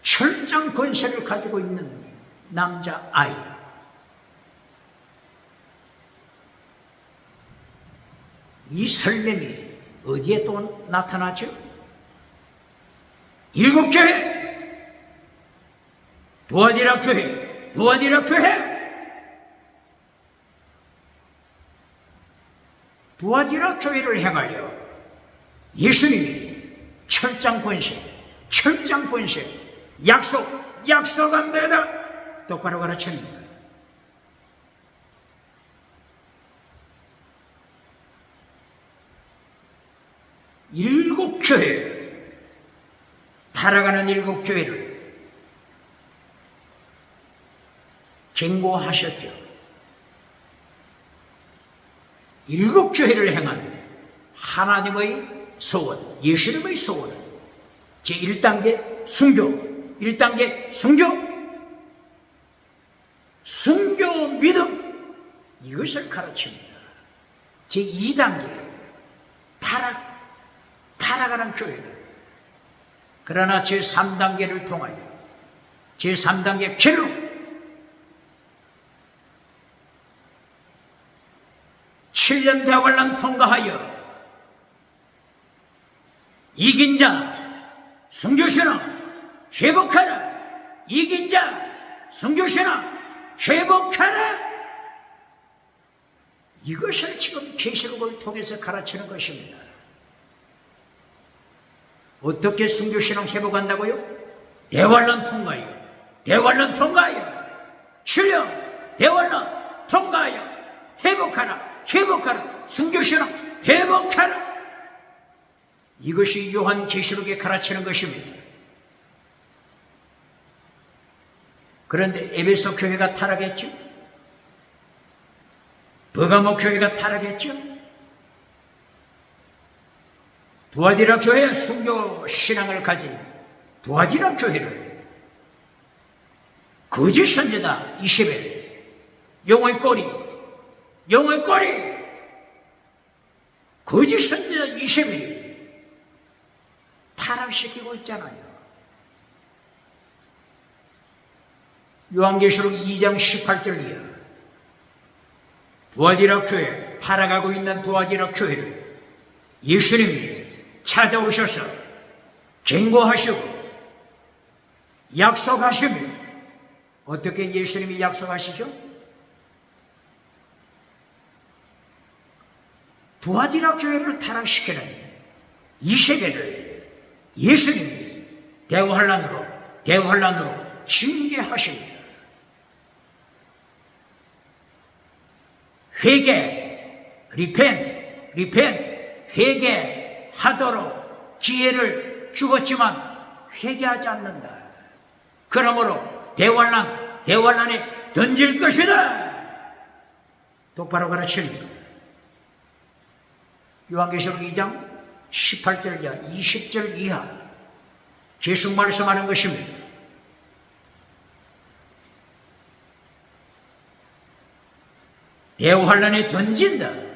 철장 권세를 가지고 있는 남자아이, 이 설명이 어디에 또 나타나죠? 일곱교회, 도아디락교회, 도아디락교회를 향하여 예수님이 철장 권세, 약속합니다. 똑바로 가르칩니다. 일곱 교회, 타락하는 일곱 교회를 경고하셨죠. 일곱 교회를 향한 하나님의 소원, 예수님의 소원은 제1단계 순교, 1단계 순교 믿음, 이것을 가르칩니다. 제2단계 타락하는 교회들. 그러나 제3단계를 통하여 제3단계 길로 (7년) 대환란 통과하여 이긴 자 순교신앙 회복하라. 이긴 자 순교신앙 회복하라. 이것을 지금 계시록을 통해서 가르치는 것입니다. 어떻게 순교신앙 회복한다고요? 대환란 통과하여, 대환란 통과하여, 신령 대환란 통과하여, 회복하라, 회복하라, 순교신앙 회복하라. 이것이 요한계시록에 가르치는 것입니다. 그런데 에베소 교회가 타락했죠. 버가모 교회가 타락했죠. 두아디라 교회 순교 신앙을 가진 두아디라 교회를 거짓 선지자 이세벨, 영의 꼬리, 영의 꼬리, 거짓 선지자 이세벨이 타락시키고 있잖아요. 요한계시록 2장 18절 이하, 두아디라 교회, 타락하고 있는 두아디라 교회를 예수님이 찾아오셔서 경고하시고 약속하시며, 어떻게 예수님이 약속하시죠? 두아디라 교회를 타락시키는 이세벨을 예수님이 대환란으로 징계하십니다. 회개, 리펜트, 회개하도록 기회를 주었지만 회개하지 않는다. 그러므로 대환란에 던질 것이다. 똑바로 가르칩니다. 요한계시록 2장 18절 이하, 20절 이하 계속 말씀하는 것입니다. 대환란에 던진다.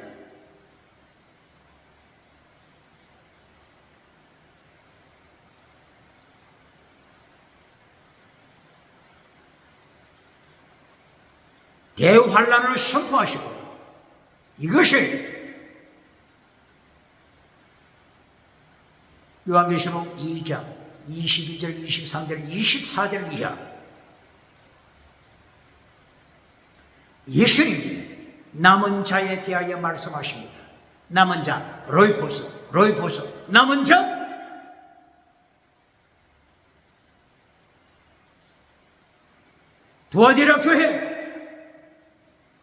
대환란을 선포하시고, 이것이 요한계시록 2장 22절, 23절, 24절 이하 예수님이 남은 자에 대하여 말씀하십니다. 남은 자, 로이포스, 남은 자. 두아디라 교회,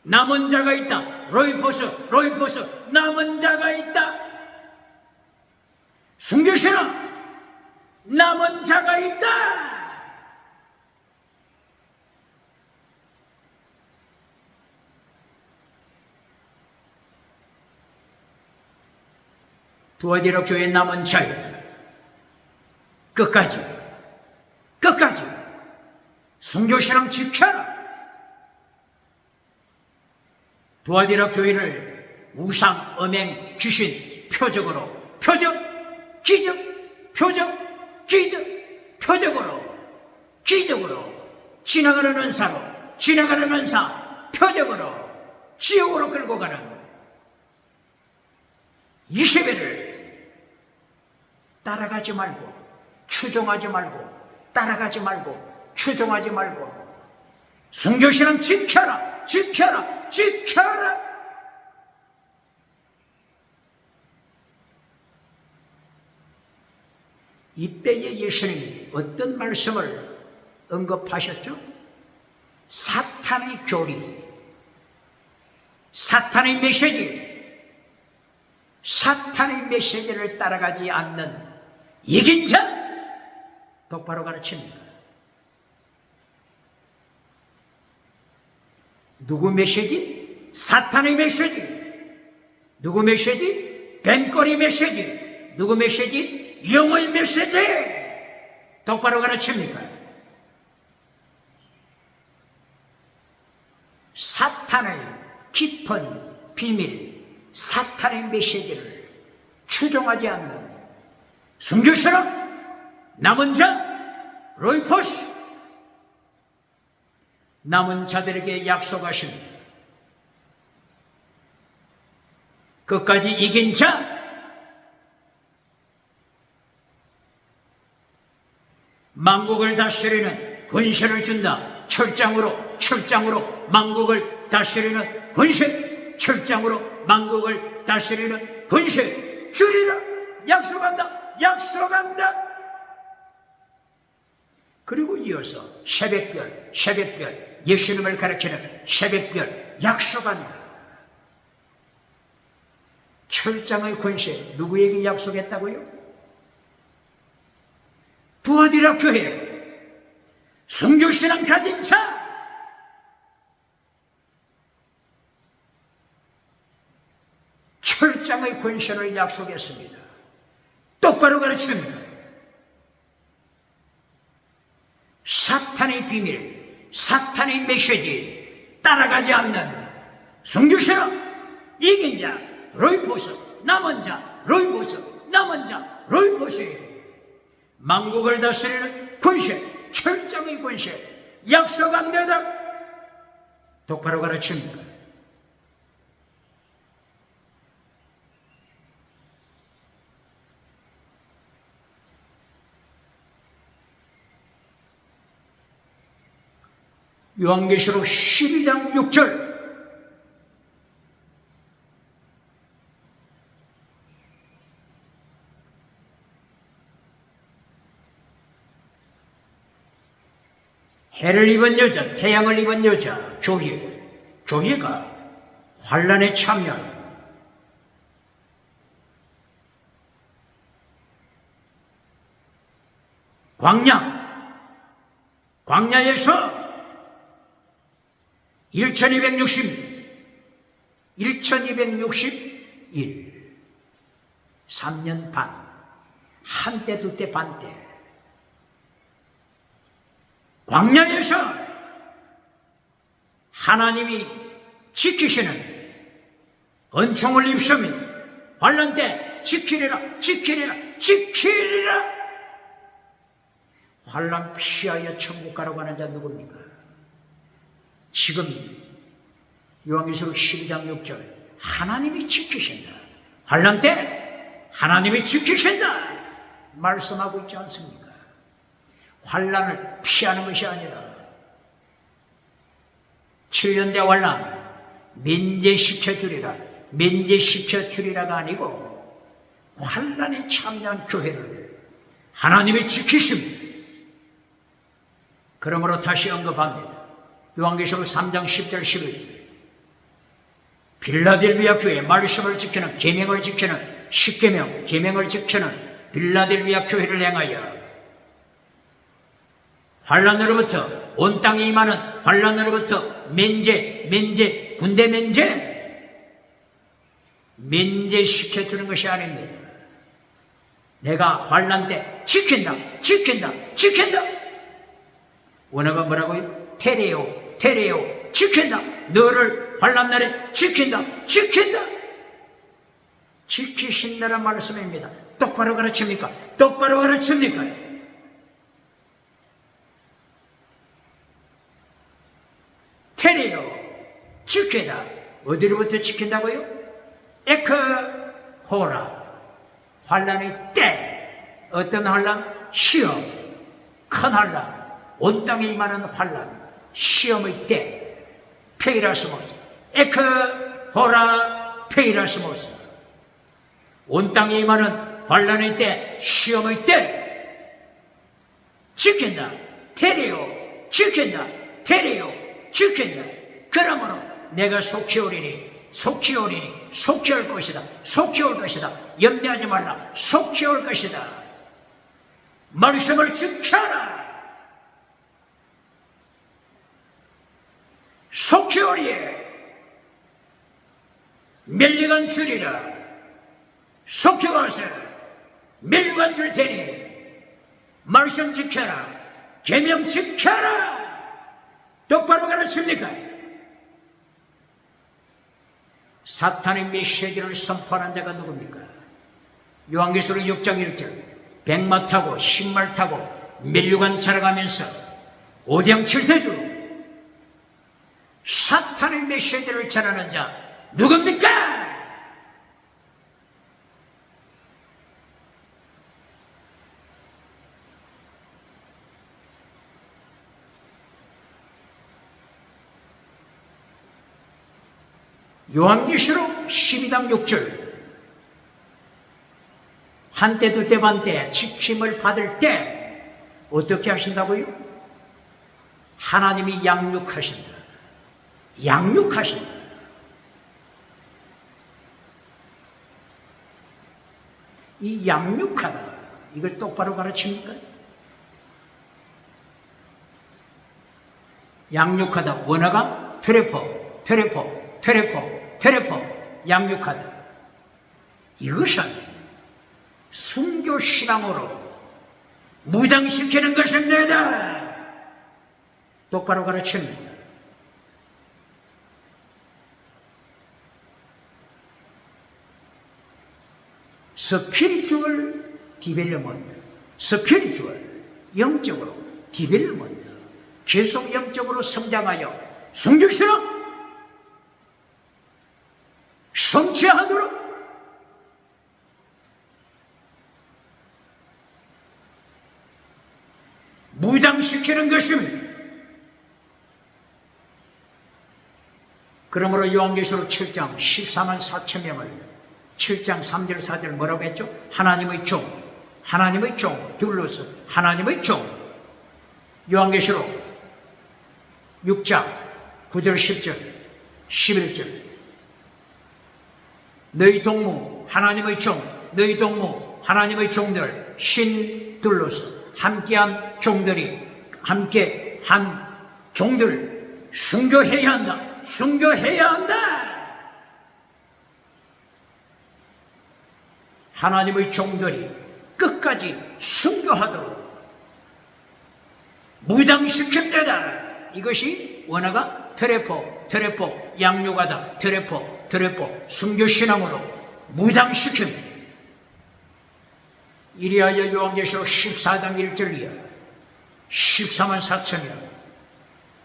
남은 자가 있다. 로이포스, 남은 자가 있다. 순교신앙, 남은 자가 있다. 두아디라 교회 남은 자여, 끝까지 순교신앙 지켜라. 두아디라 교회를 우상, 음행, 귀신, 기적으로 지나가는 은사, 표적으로 지옥으로 끌고 가는 이세벨을 따라가지 말고, 추종하지 말고, 순교신앙 지켜라. 이때에 예수님이 어떤 말씀을 언급하셨죠? 사탄의 교리, 사탄의 메시지를 따라가지 않는 이긴 자, 똑바로 가르칩니다. 누구 메시지? 사탄의 메시지. 누구 메시지? 뱀꼬리 메시지. 누구 메시지? 영의 메시지. 똑바로 가르칩니까? 사탄의 깊은 비밀, 사탄의 메시지를 추종하지 않는 순교신앙, 남은 자, 로이포스, 남은 자들에게 약속하십니다. 끝까지 이긴 자, 만국을 다스리는 권세를 준다. 철장으로 만국을 다스리는 권세, 철장으로 만국을 다스리는 권세 주리라. 약속한다. 그리고 이어서 새벽별, 예수님을 가리키는 새벽별, 약속한다. 철장의 권세, 누구에게 약속했다고요? 부하디락 교회, 성교신앙 가진 자, 철장의 권세를 약속했습니다. 똑바로 가르칩니다. 사탄의 비밀, 사탄의 메시지 따라가지 않는 성교신앙 이긴 자 로이포스, 남은 자 로이포스, 남은 자 로이포스. 만국을 다스리는 권세, 철장의 권세, 약속한 대답 똑바로 가르칩니다. 요한계시록 12장 6절, 해를 입은 여자, 태양을 입은 여자, 교회가 환란에 참여하는 광야에서 1261 3년 반, 한때 두때 반때 광야에서 하나님이 지키시는 은총을 입으면 환난 때 지키리라. 환난 피하여 천국 가라고 하는 자 누굽니까? 지금 요한계시록 12장 6절, 하나님이 지키신다. 환난 때 하나님이 지키신다 말씀하고 있지 않습니까? 환난을 피하는 것이 아니라 7년대 환난 면제시켜주리라가 아니고 환난에 참여한 교회를 하나님이 지키십니다. 그러므로 다시 언급합니다. 요한계시록 3장 10절 11절, 빌라델비아 교회 말씀을 지키는, 계명을 지키는, 십계명 계명을 지키는 빌라델비아 교회를 향하여 환란으로부터, 온 땅에 임하는 환란으로부터 군대 면제시켜주는 것이 아닙니다. 내가 환란 때 지킨다. 원어가 뭐라고요? 테레오, 지킨다. 너를 환란 날에 지킨다. 지키신다는 말씀입니다. 똑바로 가르칩니까? 테레오, 지키다. 어디로부터 지킨다고요? 에크호라, 환란의 때. 어떤 환란? 시험, 큰 환란, 온 땅에 임하는 환란, 시험의 때. 페이라스모스, 에크호라 페이라스모스. 온 땅에 임하는 환란의 때, 시험의 때. 지킨다. 테레오, 지킨다. 그러므로 내가 속히 오리니, 속히 올 것이다. 염려하지 말라. 속히 올 것이다. 말씀을 지켜라. 속히 오리에 멸류관 주리라. 속히 와서 멸류관 줄 테니 말씀 지켜라. 계명 지켜라. 똑바로 가르칩니까? 사탄의 메시지를 선포하는 자가 누굽니까? 요한계시록 6장 1절, 백마 타고 신말 타고 멸류관 차려가면서 오병 칠대주 사탄의 메시지를 전하는 자 누굽니까? 요한계시록 12장 6절, 한때 두때 반때 지킴을 받을 때 어떻게 하신다고요? 하나님이 양육하신다. 양육하신다. 이 양육하다, 이걸 똑바로 가르칩니까? 양육하다, 원어가 트레포, 양육하다. 이것은 순교신앙으로 무장시키는 것입니다. 똑바로 가르칩니다. 스피리추얼 디벨롭먼트, 영적으로 디벨롭먼트, 계속 영적으로 성장하여 성육신앙 성취하도록 무장시키는 것입니다. 그러므로 요한계시록 7장 14만 4천 명을 7장 3절 4절 뭐라고 했죠? 하나님의 종, 둘러서 하나님의 종. 요한계시록 6장 9절 10절 11절 너희 동무 하나님의 종, 너희 동무 하나님의 종들 신 둘러서 함께한 종들이 함께한 종들 순교해야 한다. 순교해야 한다. 하나님의 종들이 끝까지 순교하도록 무장시킵니다. 이것이 원어가 트레포, 양육하다, 트레포, 순교신앙으로 무장시킵니다. 이리하여 요한계시록 14장 1절 이하 14만 4천 명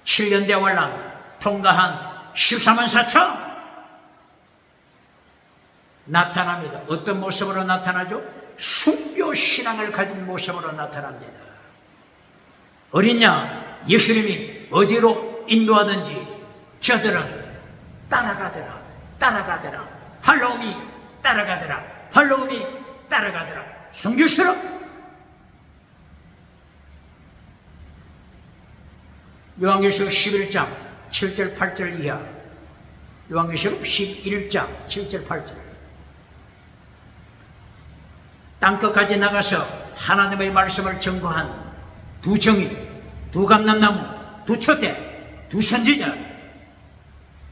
7년 대환란 통과한 14만 4천 나타납니다. 어떤 모습으로 나타나죠? 순교신앙을 가진 모습으로 나타납니다. 어린 양 예수님이 어디로 인도하든지 저들은 따라가더라. 팔로우미 따라가더라. 순교신앙. 요한계시록 11장 7절 8절 이하, 요한계시록 11장 7절 8절. 땅끝까지 나가서 하나님의 말씀을 증거한 두 정인, 두 감람나무, 두 촛대, 두 선지자.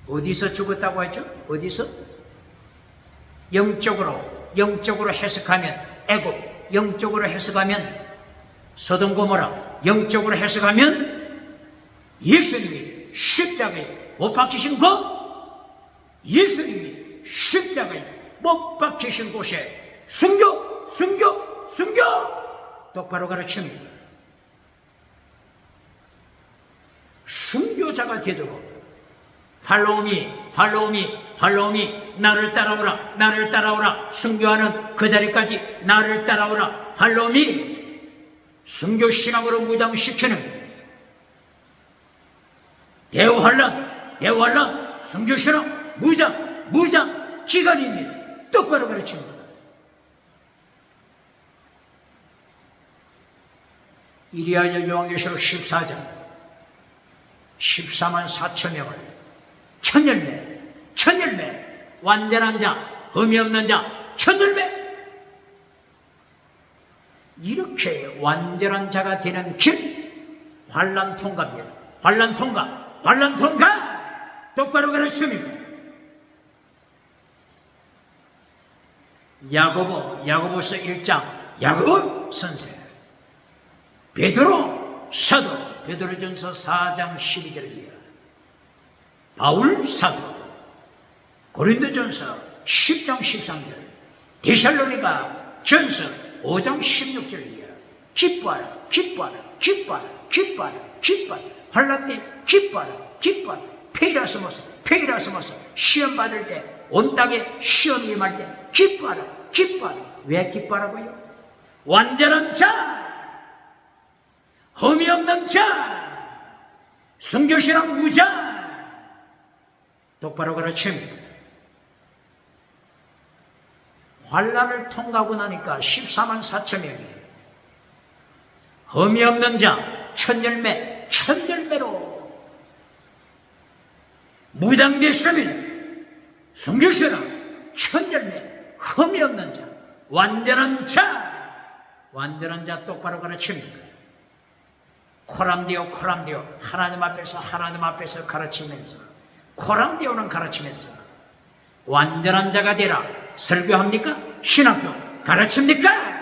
어디서 죽었다고 했죠? 어디서? 영적으로 해석하면 애굽, 영적으로 해석하면 소돔 고모라, 영적으로 해석하면 예수님이 십자가에 못 박히신 곳, 예수님이 십자가에 못 박히신 곳에 순교. 똑바로 가르칩니다. 순교자가 되도록 팔로우미 나를 따라오라 순교하는 그 자리까지 나를 따라오라 팔로우미. 순교신앙으로 무장시키는 대우환란 순교신앙 무장 기간입니다. 똑바로 가르칩니다. 이리하여 요한계시록 14장 14만 4천 명을 천열매 완전한 자, 흠이 없는 자, 천열매. 이렇게 완전한 자가 되는 길, 환난 통과입니다. 환난 통과. 똑바로 가르칩니다. 야고보서 1장 야고보 선생, 베드로 사도, 베드로전서 4장 12절 이하, 바울 사도, 고린도전서 10장 13절, 데살로니가 전서 5장 16절 이하, 기뻐하라. 환난 때 기뻐하라. 페이라스모스 시험 받을 때, 온 땅에 시험이 임할 때 기뻐하라. 왜 기뻐하라고요? 완전한 자, 흠이 없는 자, 순교신앙 무자. 똑바로 가르칩니다. 환난을 통과하고 나니까 14만 4천 명이 흠이 없는 자 천열매 천열매로 무당됐으면 성교시라 천열매 흠이 없는 자 완전한 자 똑바로 가르칩니다. 코람디오 하나님 앞에서 가르치면서 코람디오는 가르치면서 완전한 자가 되라. 설교합니까? 신학교 가르칩니까?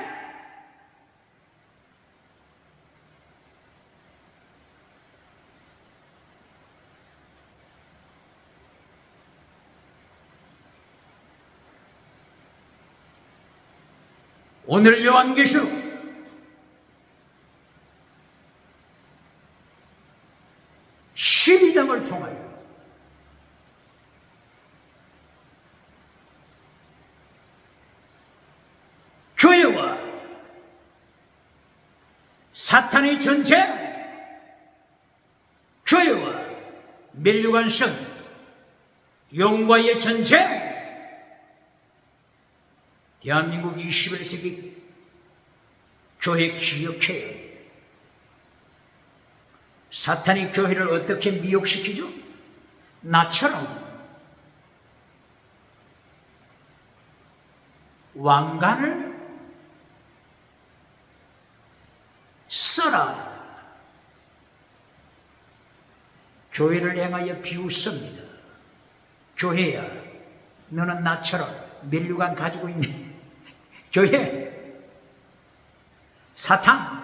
오늘 요한계시록 12장을 통하여 교회와 사탄의 전체, 교회와 멸류관 성, 영과의 전체, 대한민국 21세기 교회 기억해야 합니다. 사탄이 교회를 어떻게 미혹시키죠? 나처럼 왕관을 써라. 교회를 향하여 비웃습니다. 교회야, 너는 나처럼 멸류관 가지고 있네. 교회, 사탄,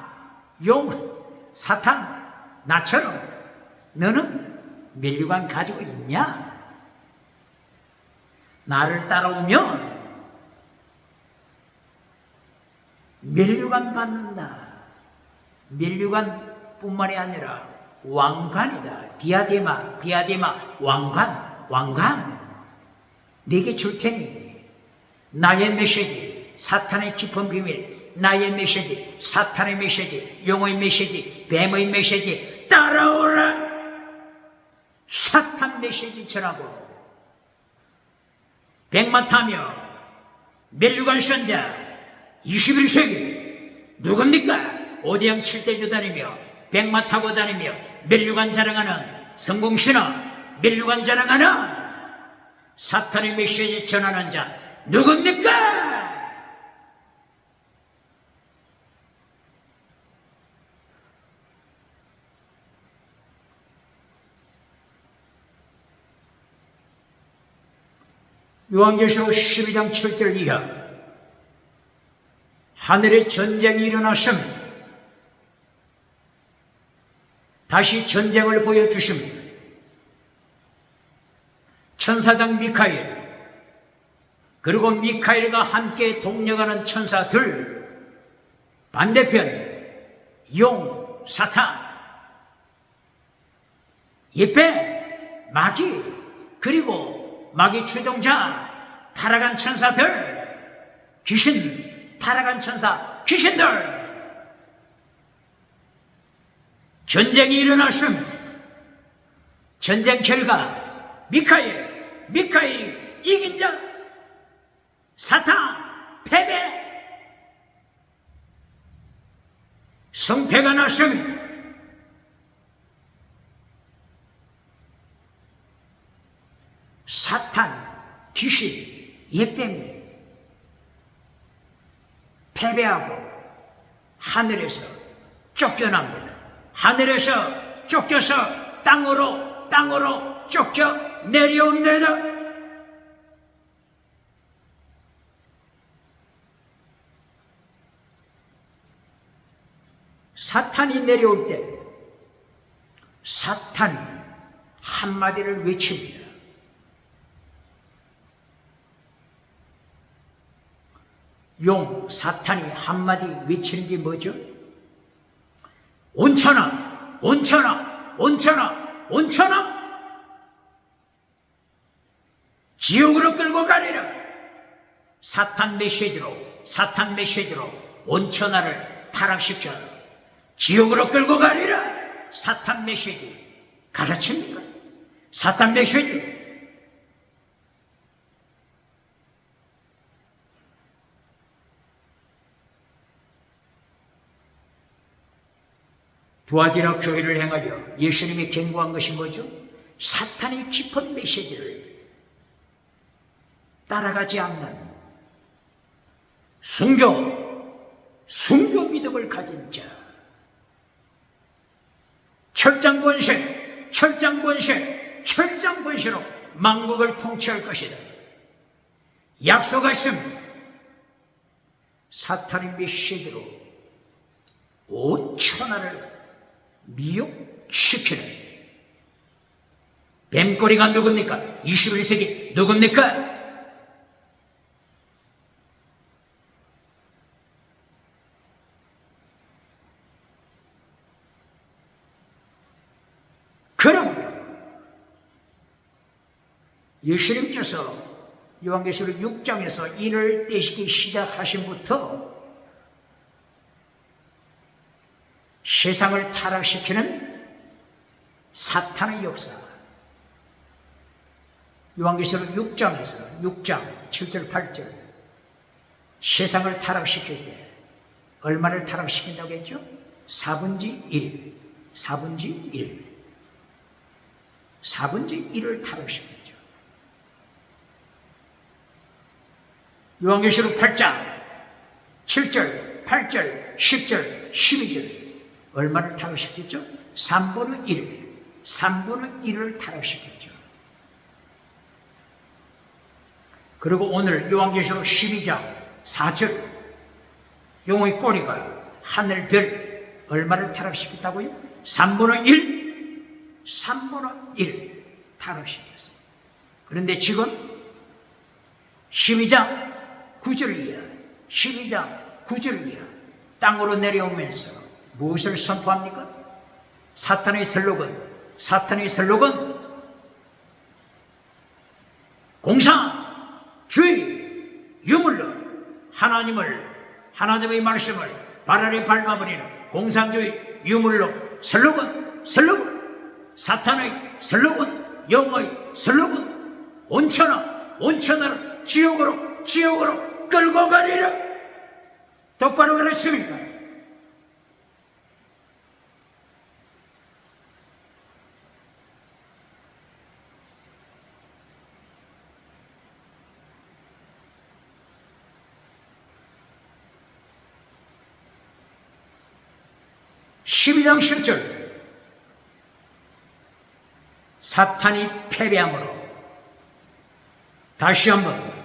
나처럼 너는 멸류관 가지고 있냐? 나를 따라오면 멸류관 받는다. 멸류관 뿐만이 아니라 왕관이다. 디아데마, 왕관. 네게 줄 테니 나의 메시지, 사탄의 깊은 비밀, 나의 메시지, 사탄의 메시지, 용의 메시지, 뱀의 메시지 따라오라. 사탄 메시지 전하고 백마 타며 멸류관 선자 21세기 누굽니까? 오대양 7대주 다니며 백마 타고 다니며 멸류관 자랑하는 성공신화, 멸류관 자랑하는 사탄의 메시지 전하는 자 누굽니까? 요한계시록 12장 7절 이하 하늘에 전쟁이 일어났습니다. 다시 전쟁을 보여주십니다. 천사당 미카엘 그리고 미카엘과 함께 동력하는 천사들, 반대편 용, 사탄, 예배, 마귀, 그리고 마귀 추종자, 타락한 천사들, 귀신, 타락한 천사, 귀신들 전쟁이 일어났습니다. 전쟁 결과 미카엘이 이긴 자, 사탄 패배, 성패가 났습니다. 사탄, 귀신, 옛뱀이 패배하고 하늘에서 쫓겨납니다. 하늘에서 쫓겨서 땅으로 쫓겨 내려옵니다. 사탄이 내려올 때 사탄이 한마디를 외칩니다. 사탄이 한마디 외치는 게 뭐죠? 온천하, 온천하, 온천하, 온천하, 지옥으로 끌고 가리라. 사탄 메시지로 온천하를 타락시켜 지옥으로 끌고 가리라. 사탄 메시지 가르칩니까? 사탄 메시지. 두아디라 교회를 행하여 예수님이 경고한 것이 뭐죠? 사탄의 깊은 메시지를 따라가지 않는 순교 믿음을 가진 자, 철장권세로 만국을 통치할 것이다. 약속하심, 사탄의 메시지로 온 천하를 미혹시키는 뱀꼬리가 누굽니까? 21세기 누굽니까? 그럼 예수님께서 요한계시록 6장에서 인을 떼시기 시작하신부터 세상을 타락시키는 사탄의 역사, 요한계시록 6장에서 6장 7절 8절 세상을 타락시킬 때 얼마를 타락시킨다고 했죠? 4분의 1, 4분의 1을 타락시켰죠. 요한계시록 8장 7절, 8절, 10절, 12절 얼마를 타락시켰죠? 3분의 1을 타락시켰죠. 그리고 오늘 요한계시록 12장 4절 용의 꼬리가 하늘별 얼마를 타락시켰다고요? 3분의 1 타락시켰어요. 그런데 지금 12장 9절 이하 땅으로 내려오면서 무엇을 선포합니까? 사탄의 슬로건 공상, 주의, 유물론, 하나님의 말씀을 발 아래 밟아버리는 공상주의, 유물론, 슬로건, 사탄의 슬로건, 영의 슬로건, 온천하를 지옥으로 끌고 가리라. 똑바로 그랬습니까? (12장 10절) 사탄이 패배함으로 다시 한번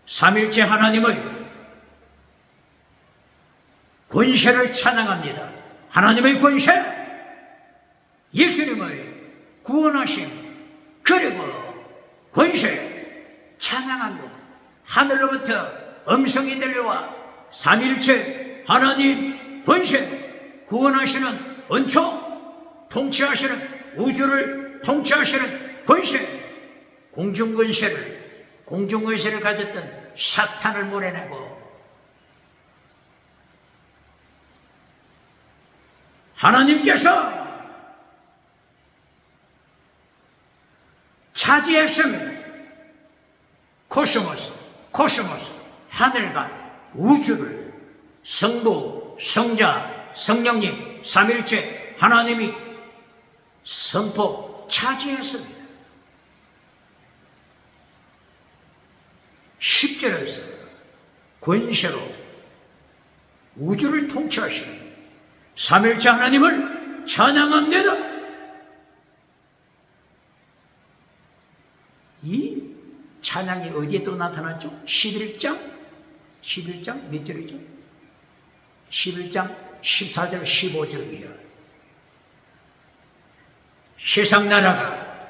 삼일째 하나님의 권세를 찬양합니다. 하나님의 권세, 예수님의 구원하심, 그리고 권세 찬양합니다. 하늘로부터 음성이 들려와 삼일째 하나님 권세, 구원하시는 은총, 통치하시는 우주를 통치하시는 권세, 공중권세를 가졌던 사탄을 몰아내고 하나님께서 차지했습니다. 코스모스, 하늘과 우주를 성부, 성자, 성령님, 삼일체 하나님이 선포 차지했습니다. 10절에서 권세로 우주를 통치하시는 삼일체 하나님을 찬양합니다. 이 찬양이 어디에 또 나타났죠? 11장 몇 절이죠? 11장 14절 15절이요. 세상 나라가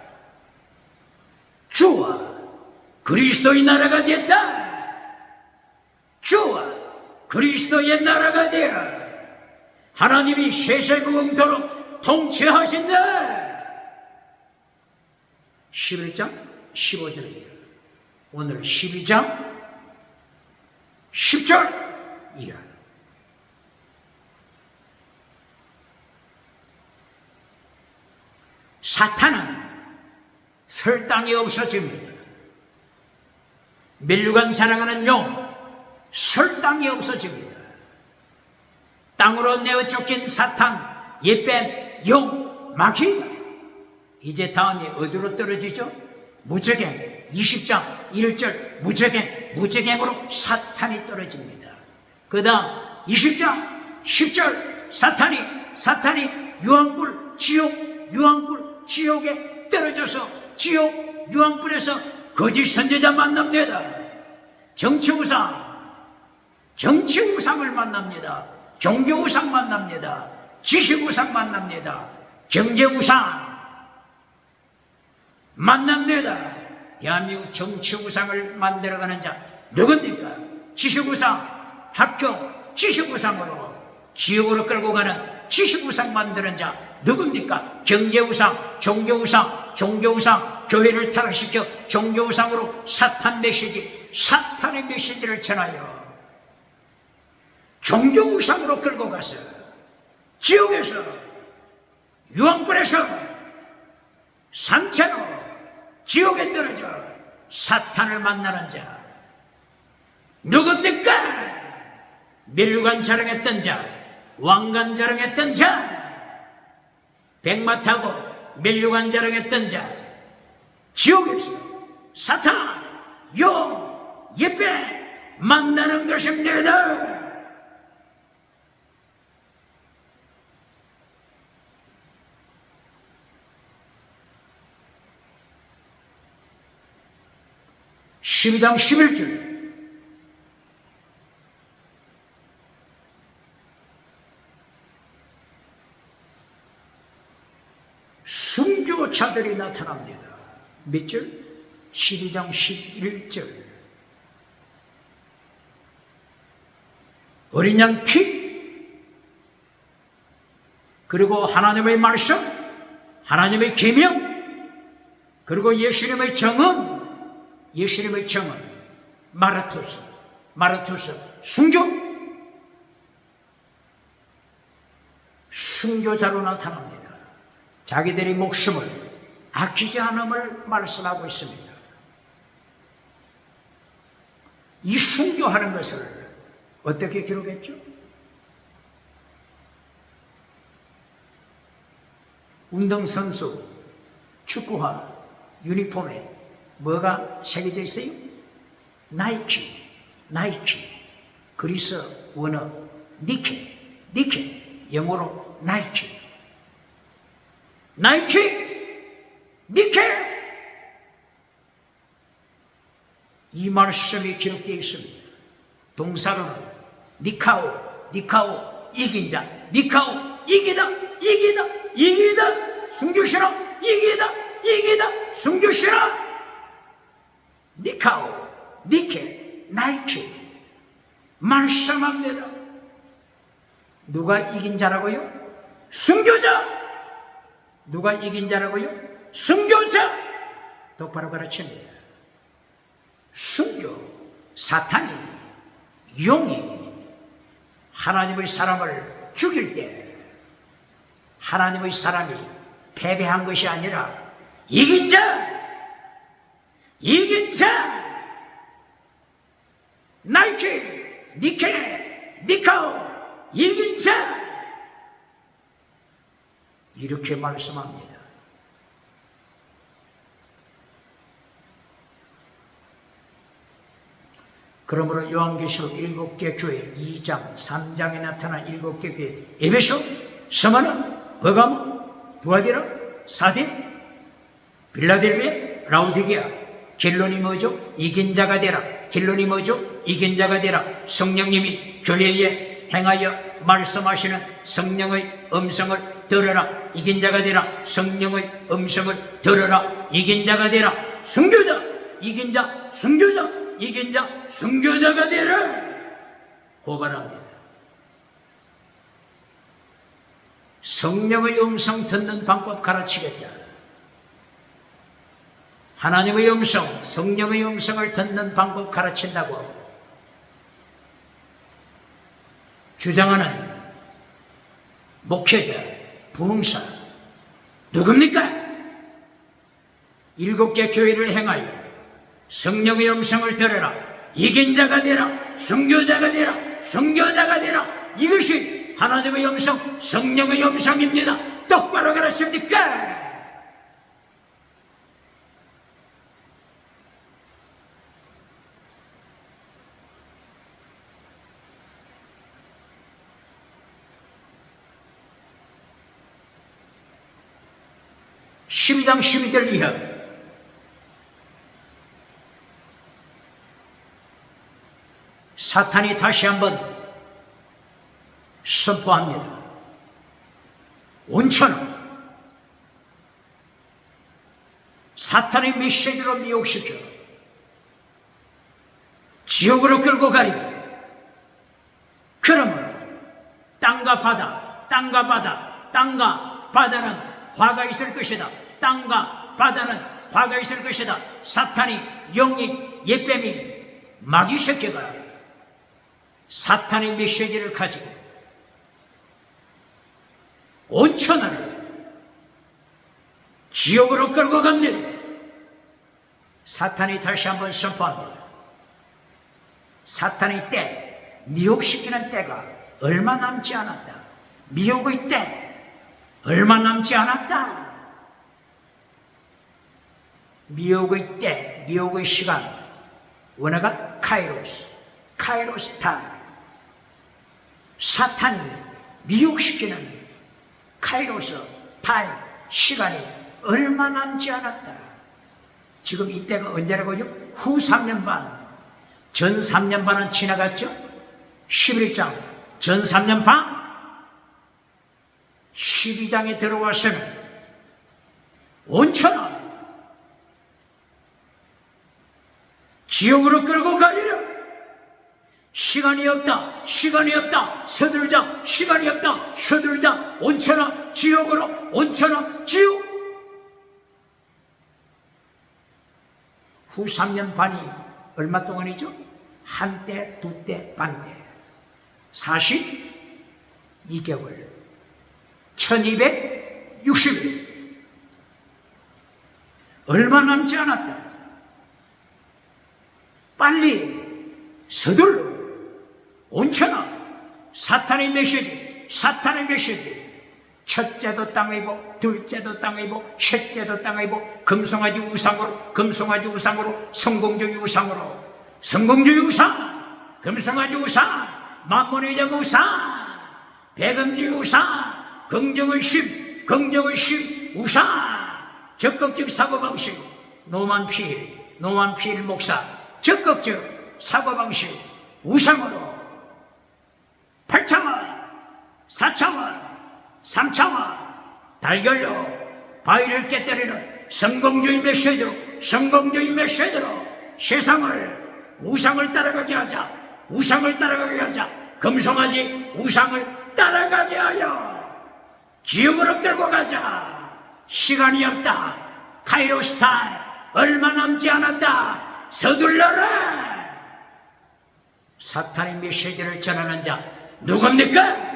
주와 그리스도의 나라가 됐다. 주와 그리스도의 나라가 되어 하나님이 세세국 영토로 통치하신다. 11장 15절이에요. 오늘 12장 10절 이하. 사탄은 설 땅이 없어집니다. 멸류관 자랑하는 용, 설 땅이 없어집니다. 땅으로 내어 쫓긴 사탄, 옛뱀, 용, 마귀. 이제 다음이 어디로 떨어지죠? 무적행, 20장 1절 무적행으로 사탄이 떨어집니다. 그 다음 20장 10절 사탄이 유황불, 지옥에 떨어져서 지옥 유황불에서 거짓 선지자 만납니다. 정치우상을 만납니다. 종교우상 만납니다. 지식우상 만납니다. 경제우상 만납니다. 대한민국 정치우상을 만들어가는 자 누굽니까? 지식우상, 학교 지식우상으로 지옥으로 끌고 가는 지식우상 만드는 자 누굽니까? 경제우상, 종교우상, 교회를 타락시켜 종교우상으로 사탄의 메시지를 전하여 종교우상으로 끌고 가서 지옥에서 유황불에서 산채로 지옥에 떨어져 사탄을 만나는 자 누굽니까? 멸류관 자랑했던 자, 왕관 자랑했던 자, 백마 타고 멸류관 자랑했던 자, 지옥에서 사탄, 용, 옛뱀 만나는 것입니다. (12장 11절) 순교자들이 나타납니다. 몇 절? 12장 11절. 어린 양 피, 그리고 하나님의 말씀, 하나님의 계명, 그리고 예수님의 정언, 마르투스, 순교자로 나타납니다. 자기들의 목숨을 아끼지 않음을 말씀하고 있습니다. 이 순교하는 것을 어떻게 기록했죠? 운동선수, 축구화, 유니폼에 뭐가 새겨져 있어요? 나이키, 그리스 원어 니케, 영어로 나이키, 니케. 이 말씀이 기록되어 있습니다. 동사로는 니카오, 이긴 자, 니카오, 이기다, 숨기시라, 이기다, 숨기시라. 니카오, 니케, 나이키 말씀합니다. 누가 이긴 자라고요? 순교자. 누가 이긴 자라고요? 순교자. 똑바로 가르칩니다. 순교, 사탄이, 용이 하나님의 사람을 죽일 때 하나님의 사람이 패배한 것이 아니라 이긴 자, 나이키, 니케, 니카오, 이긴 자, 이렇게 말씀합니다. 그러므로 요한계시록 7개 교회 2장, 3장에 나타난 7개 교회, 에베소, 스무나, 버가모, 두아디라, 사딘, 빌라델비아, 라우디게아. 결론이 뭐죠? 이긴 자가 되라. 결론이 뭐죠? 이긴 자가 되라. 성령님이 교회에 행하여 말씀하시는 성령의 음성을 들어라. 이긴 자가 되라. 성령의 음성을 들어라. 이긴 자가 되라. 순교자, 이긴 자, 순교자, 이긴 자, 순교자가 되라. 고발합니다. 성령의 음성 듣는 방법 가르치겠다. 하나님의 음성, 성령의 음성을 듣는 방법 가르친다고 주장하는 목회자, 부흥사 누굽니까? 7개 교회를 행하여 성령의 음성을 들어라. 이긴 자가 되라. 순교자가 되라. 순교자가 되라. 이것이 하나님의 음성, 성령의 음성입니다. 똑바로 그렇습니까? 12장 12절 이하. 사탄이 다시 한번 선포합니다. 온천은 사탄의 메시지로 미혹시켜 지옥으로 끌고 가리. 그러므로 땅과 바다, 땅과 바다, 땅과 바다는 화가 있을 것이다. 땅과 바다는 화가 있을 것이다. 사탄이, 영이, 예뱀이, 마귀 새끼가 사탄의 메시지를 가지고 온천을 지옥으로 끌고 갑니다. 사탄이 다시 한번 선포합니다. 사탄의 때, 미혹시키는 때가 얼마 남지 않았다. 미혹의 때, 얼마 남지 않았다. 미혹의 때, 미혹의 시간, 원어가 카이로스, 카이로스 타임. 사탄이 미혹시키는 카이로스 타임, 시간이 얼마 남지 않았다. 지금 이때가 언제라고요? 후 3년 반. 전 3년 반은 지나갔죠? 11장, 전 3년 반? 12장에 들어와서는 온천은 지옥으로 끌고 가리라. 시간이 없다, 시간이 없다, 서둘자, 시간이 없다, 서둘자. 온천은 지옥으로, 온천은 지옥. 후 3년 반이 얼마 동안이죠? 한 때, 두 때, 반 때. 42개월. 1260일. 얼마 남지 않았다. 빨리 서둘러. 온천아, 사탄의 메시지, 사탄의 메시지. 첫째도 땅의 복, 둘째도 땅의 복, 셋째도 땅의 복. 금송아지 우상으로, 금송아지 우상으로, 성공주의 우상으로. 성공주의 우상, 금송아지 우상, 만몬의 점 우상, 배금주의 우상, 긍정의 심, 긍정의 심 우상. 적극적 사고방식. 노만 피일 목사, 적극적 사고방식 우상으로 8차원, 4차원, 3차원 달걀로 바위를 깨뜨리는 성공주의 메시지로, 성공주의 메시지로 세상을 우상을 따라가게 하자. 우상을 따라가게 하자. 금송아지 우상을 따라가게 하여 지옥으로 끌고 가자. 시간이 없다. 카이로스 타임 얼마 남지 않았다. 서둘러라. 사탄의 메시지를 전하는 자 누굽니까?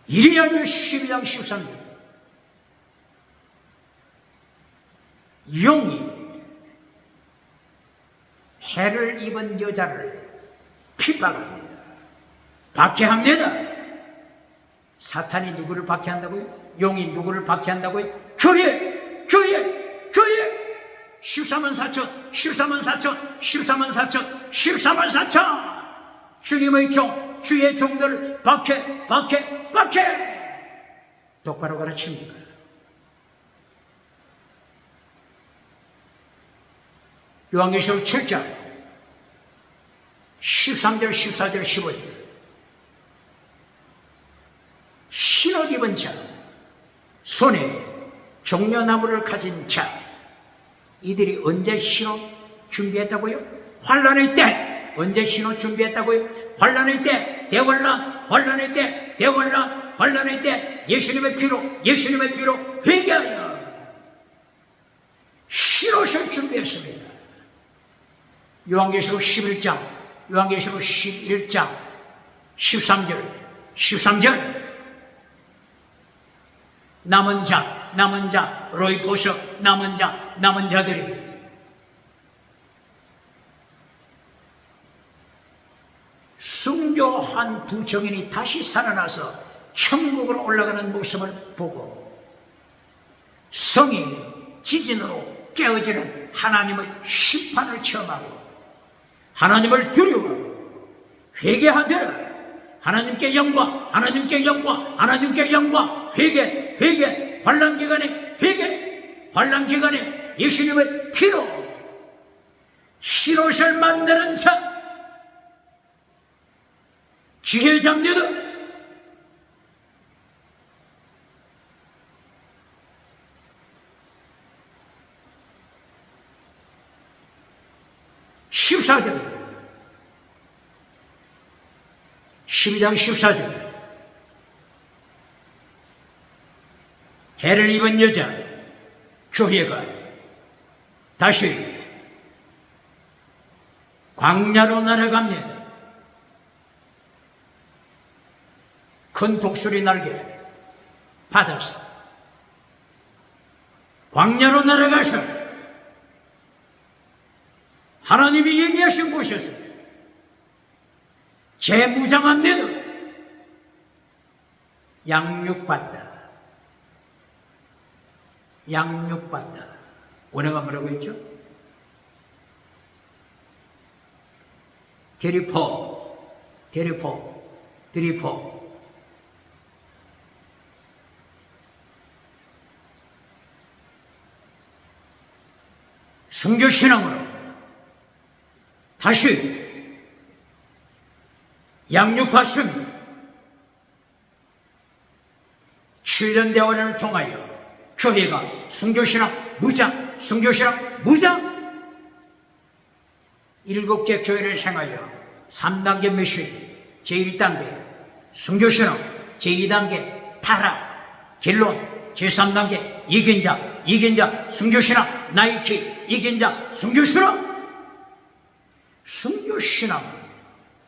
이리하여 12장 13절 용이 해를 입은 여자를 핍박합니다. 박해합니다. 사탄이 누구를 박해한다고요? 용이 누구를 박해한다고요? 교회! 14만 4천, 14만 4천, 14만 4천, 14만 4천. 주님의 종, 주의 종들을 박해. 똑바로 가르칩니다. 요한계시록 7장 13절, 14절, 15절. 신옷 입은 자, 손에 종려나무를 가진 자, 이들이 언제 신옷 준비했다고요? 환란의 때. 언제 신옷 준비했다고요? 환란의 때, 대환란, 환란의 때, 대환란, 환란의 때 예수님의 피로 회개하여 신옷을 준비했습니다. 요한계시록 11장 13절 13절. 남은 자, 로이 포셔, 남은 자들이 순교한 두 청년이 다시 살아나서 천국으로 올라가는 모습을 보고 성이 지진으로 깨어지는 하나님의 심판을 체험하고 하나님을 두려워하고 회개하되 하나님께 영광, 회개, 환난 기간에 예수님의 피로 시롯을 만드는 자, 지혜 잡니다. (14절) 12장 14절. 해를 입은 여자 교회가 다시 광야로 날아갑니다. 큰 독수리 날개 받아서 광야로 날아가서 하나님이 얘기하신 곳에서 재무장합니다. 양육받다. 원어가 뭐라고 했죠? 드리포. 성교신앙으로 다시 양육받습니다. 7년 대화를 통하여 교회가 성교신앙 무장 7개 교회를 행하여 3단계 메시지, 제1단계 성교신앙, 제2단계 타락, 결론, 제3단계 이긴 자 성교신앙, 나이키 이긴 자 성교신앙.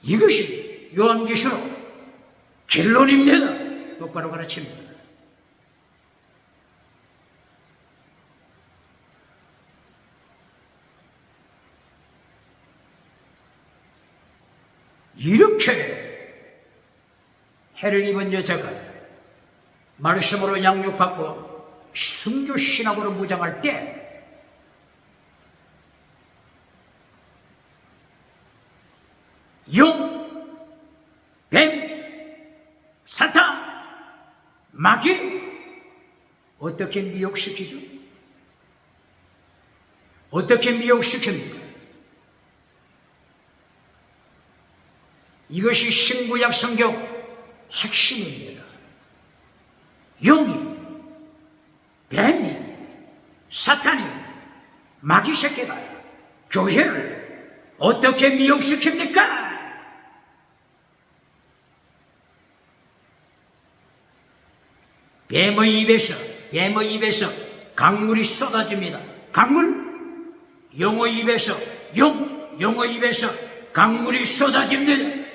이것이 요한계시록 결론입니다. 똑바로 가르칩니다. 이렇게 해를 입은 여자가 말씀으로 양육받고 순교신학으로 무장할 때 용, 뱀, 사탄, 마귀 어떻게 미혹시키죠? 어떻게 미혹시킵니까? 이것이 신구약 성경 핵심입니다. 용이, 뱀이, 사탄이, 마귀 새끼가 교회를 어떻게 미혹시킵니까? 뱀의 입에서 강물이 쏟아집니다. 강물, 용의 입에서 강물이 쏟아집니다.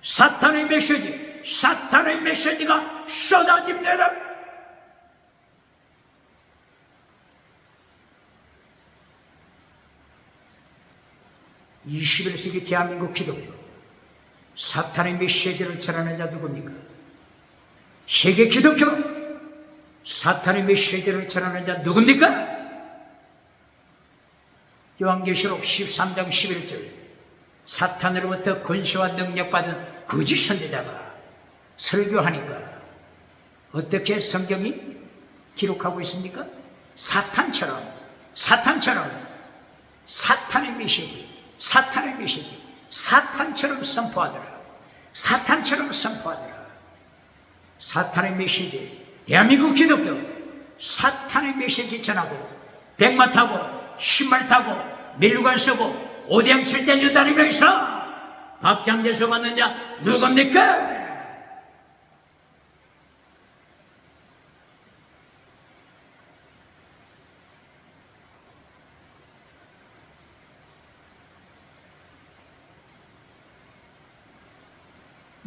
사탄의 메시지가 쏟아집니다. (21세기) 대한민국 기독교 사탄의 메시지를 전하는 자 누굽니까? 세계 기독교 사탄의 메시지를 전하는 자 누굽니까? 요한계시록 13장 11절 사탄으로부터 권세와 능력받은 거짓 선지자가 설교하니까 어떻게 성경이 기록하고 있습니까? 사탄처럼 사탄의 메시지 사탄처럼 선포하더라. 사탄의 메시지, 대한민국 기독교 사탄의 메시지 전하고 백마 타고 신발 타고 밀루관 쓰고 오대양 칠대주 다니면서 박장대소 받느냐 누굽니까?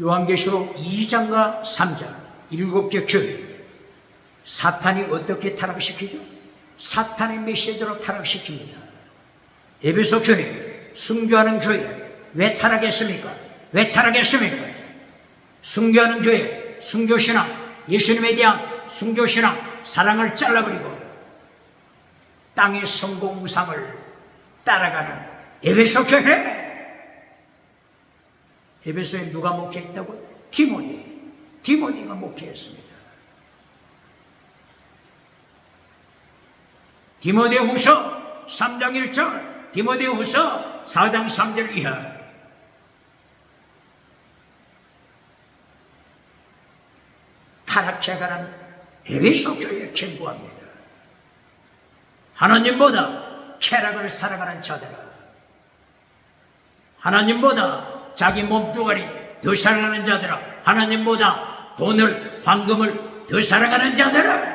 요한계시록 2장과 3장 7개 교회, 사탄이 어떻게 타락시키죠? 사탄의 메시지로 타락시킵니다. 에베소 교회, 순교하는 교회, 왜 타락했습니까? 왜 타락했습니까? 순교하는 교회, 순교신앙, 예수님에 대한 순교신앙, 사랑을 잘라버리고 땅의 성공 우상을 따라가는 에베소 교회. 에베소에 누가 목회했다고? 디모데가 목회했습니다. 디모데후서 3장 1절, 디모데후서 4장 3절 이하. 타락해가는 에베소 교회에 경고합니다. 하나님보다 쾌락을 살아가는 자들아, 하나님보다 자기 몸뚱아리 더 사랑하는 자들아, 하나님보다 돈을, 황금을 더 사랑하는 자들아,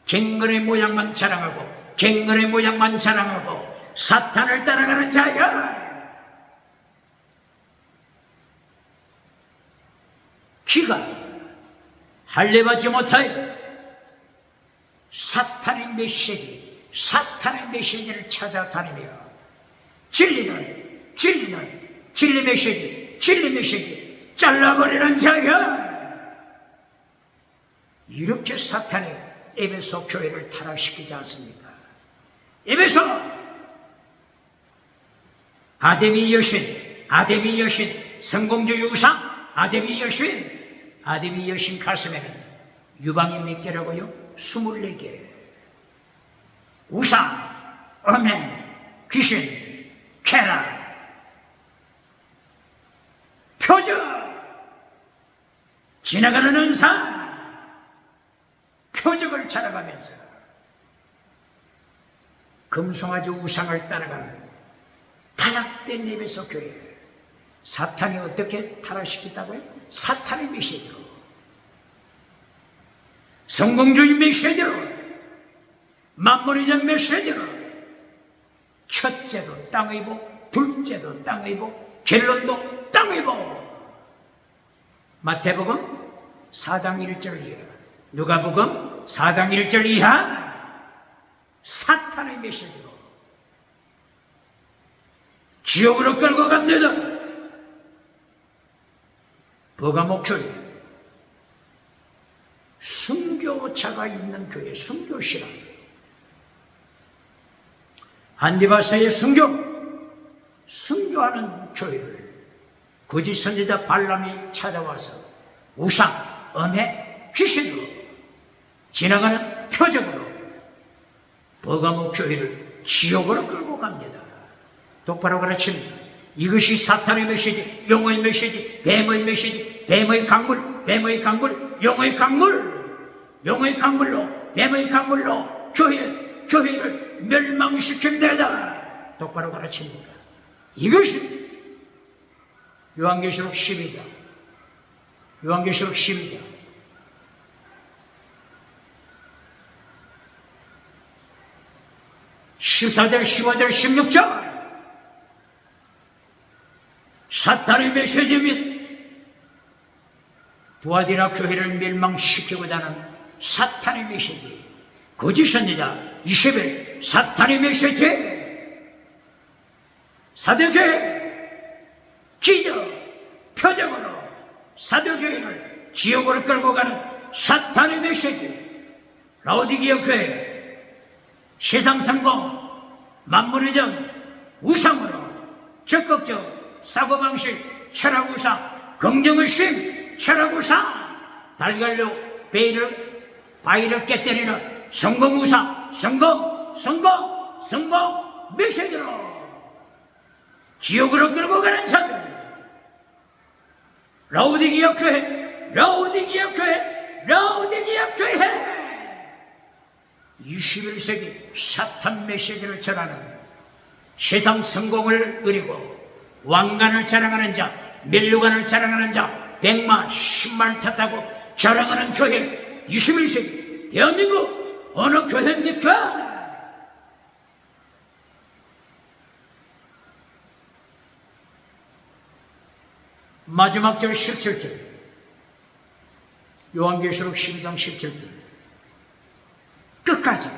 갱근의 모양만 자랑하고 갱근의 모양만 자랑하고 사탄을 따라가는 자야. 귀가 할례받지 못하여 사탄의 메시지를 찾아다니며 진리 메시지 잘라버리는 자야. 이렇게 사탄이 에베소 교회를 타락시키지 않습니까? 에베소 아데미 여신 성공주의 우상, 아데미 여신 가슴에는 유방이 몇 개라고요? 24개. 우상, 어멘, 귀신, 쾌락, 표적, 지나가는 은사, 표적을 찾아가면서 금송아지 우상을 따라가는 타락된 에베소 교회. 사탄이 어떻게 타락시켰다고요? 사탄의 메시지로, 성공주의 메시지로, 만물이전 메시지로, 첫째도 땅의 복, 둘째도 땅의 복, 결론도 땅의 복. 마태복음 4장 1절 이하, 누가복음 4장 1절 이하, 사탄의 메시지로 지옥으로 끌고 갑니다. 버가목 교회, 순교자가 있는 교회, 순교신앙. 안디바사의 순교하는 교회를 거짓 선지자 발람이 찾아와서 우상, 엄해, 귀신으로 지나가는 표적으로 버가목 교회를 지옥으로 끌고 갑니다. 똑바로 가르칩니다. 이것이 사탄의 메시지, 용어의 메시지, 뱀의 메시지, 뱀의 강물, 용어의 강물로, 뱀의 강물로 교회를 멸망시킵니다. 똑바로 가르칩니다. 이것이 요한계시록 12장, 14절, 15절, 16절, 사탄의 메시지 및 두아디라 교회를 멸망시키고자 하는 사탄의 메시지, 거짓 선지자 이세벨, 사탄의 메시지, 사도교회 기적, 표적으로 사도교회를 지옥으로 끌고 가는 사탄의 메시지, 라오디게아 교회 세상 성공, 만물의 전, 우상으로 적극적 사고방식, 철학우상, 긍정의심, 철학우상, 달걀로 바위를 깨뜨리는 성공우상, 성공 메시지로 지옥으로 끌고 가는 자들, 라오디게아 교회 21세기 사탄 메시지를 전하는, 세상 성공을 누리고 왕관을 자랑하는 자, 멸류관을 자랑하는 자, 100만, 10만 탔다고 자랑하는 교회, 21세기 대한민국 어느 교회입니까? 마지막 절 17절. 요한계시록 12장 17절. 끝까지.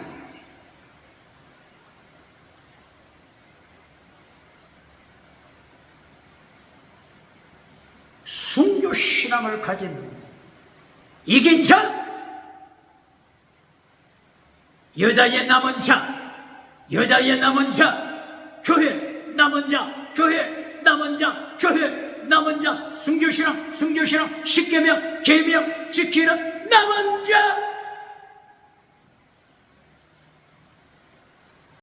순교 신앙을 가진 이긴 자, 여자의 남은 자, 여자의 남은 자, 교회 남은 자, 교회 남은 자, 교회 남은 자, 순교신앙, 순교신앙, 십계명, 계명 지키는 남은 자.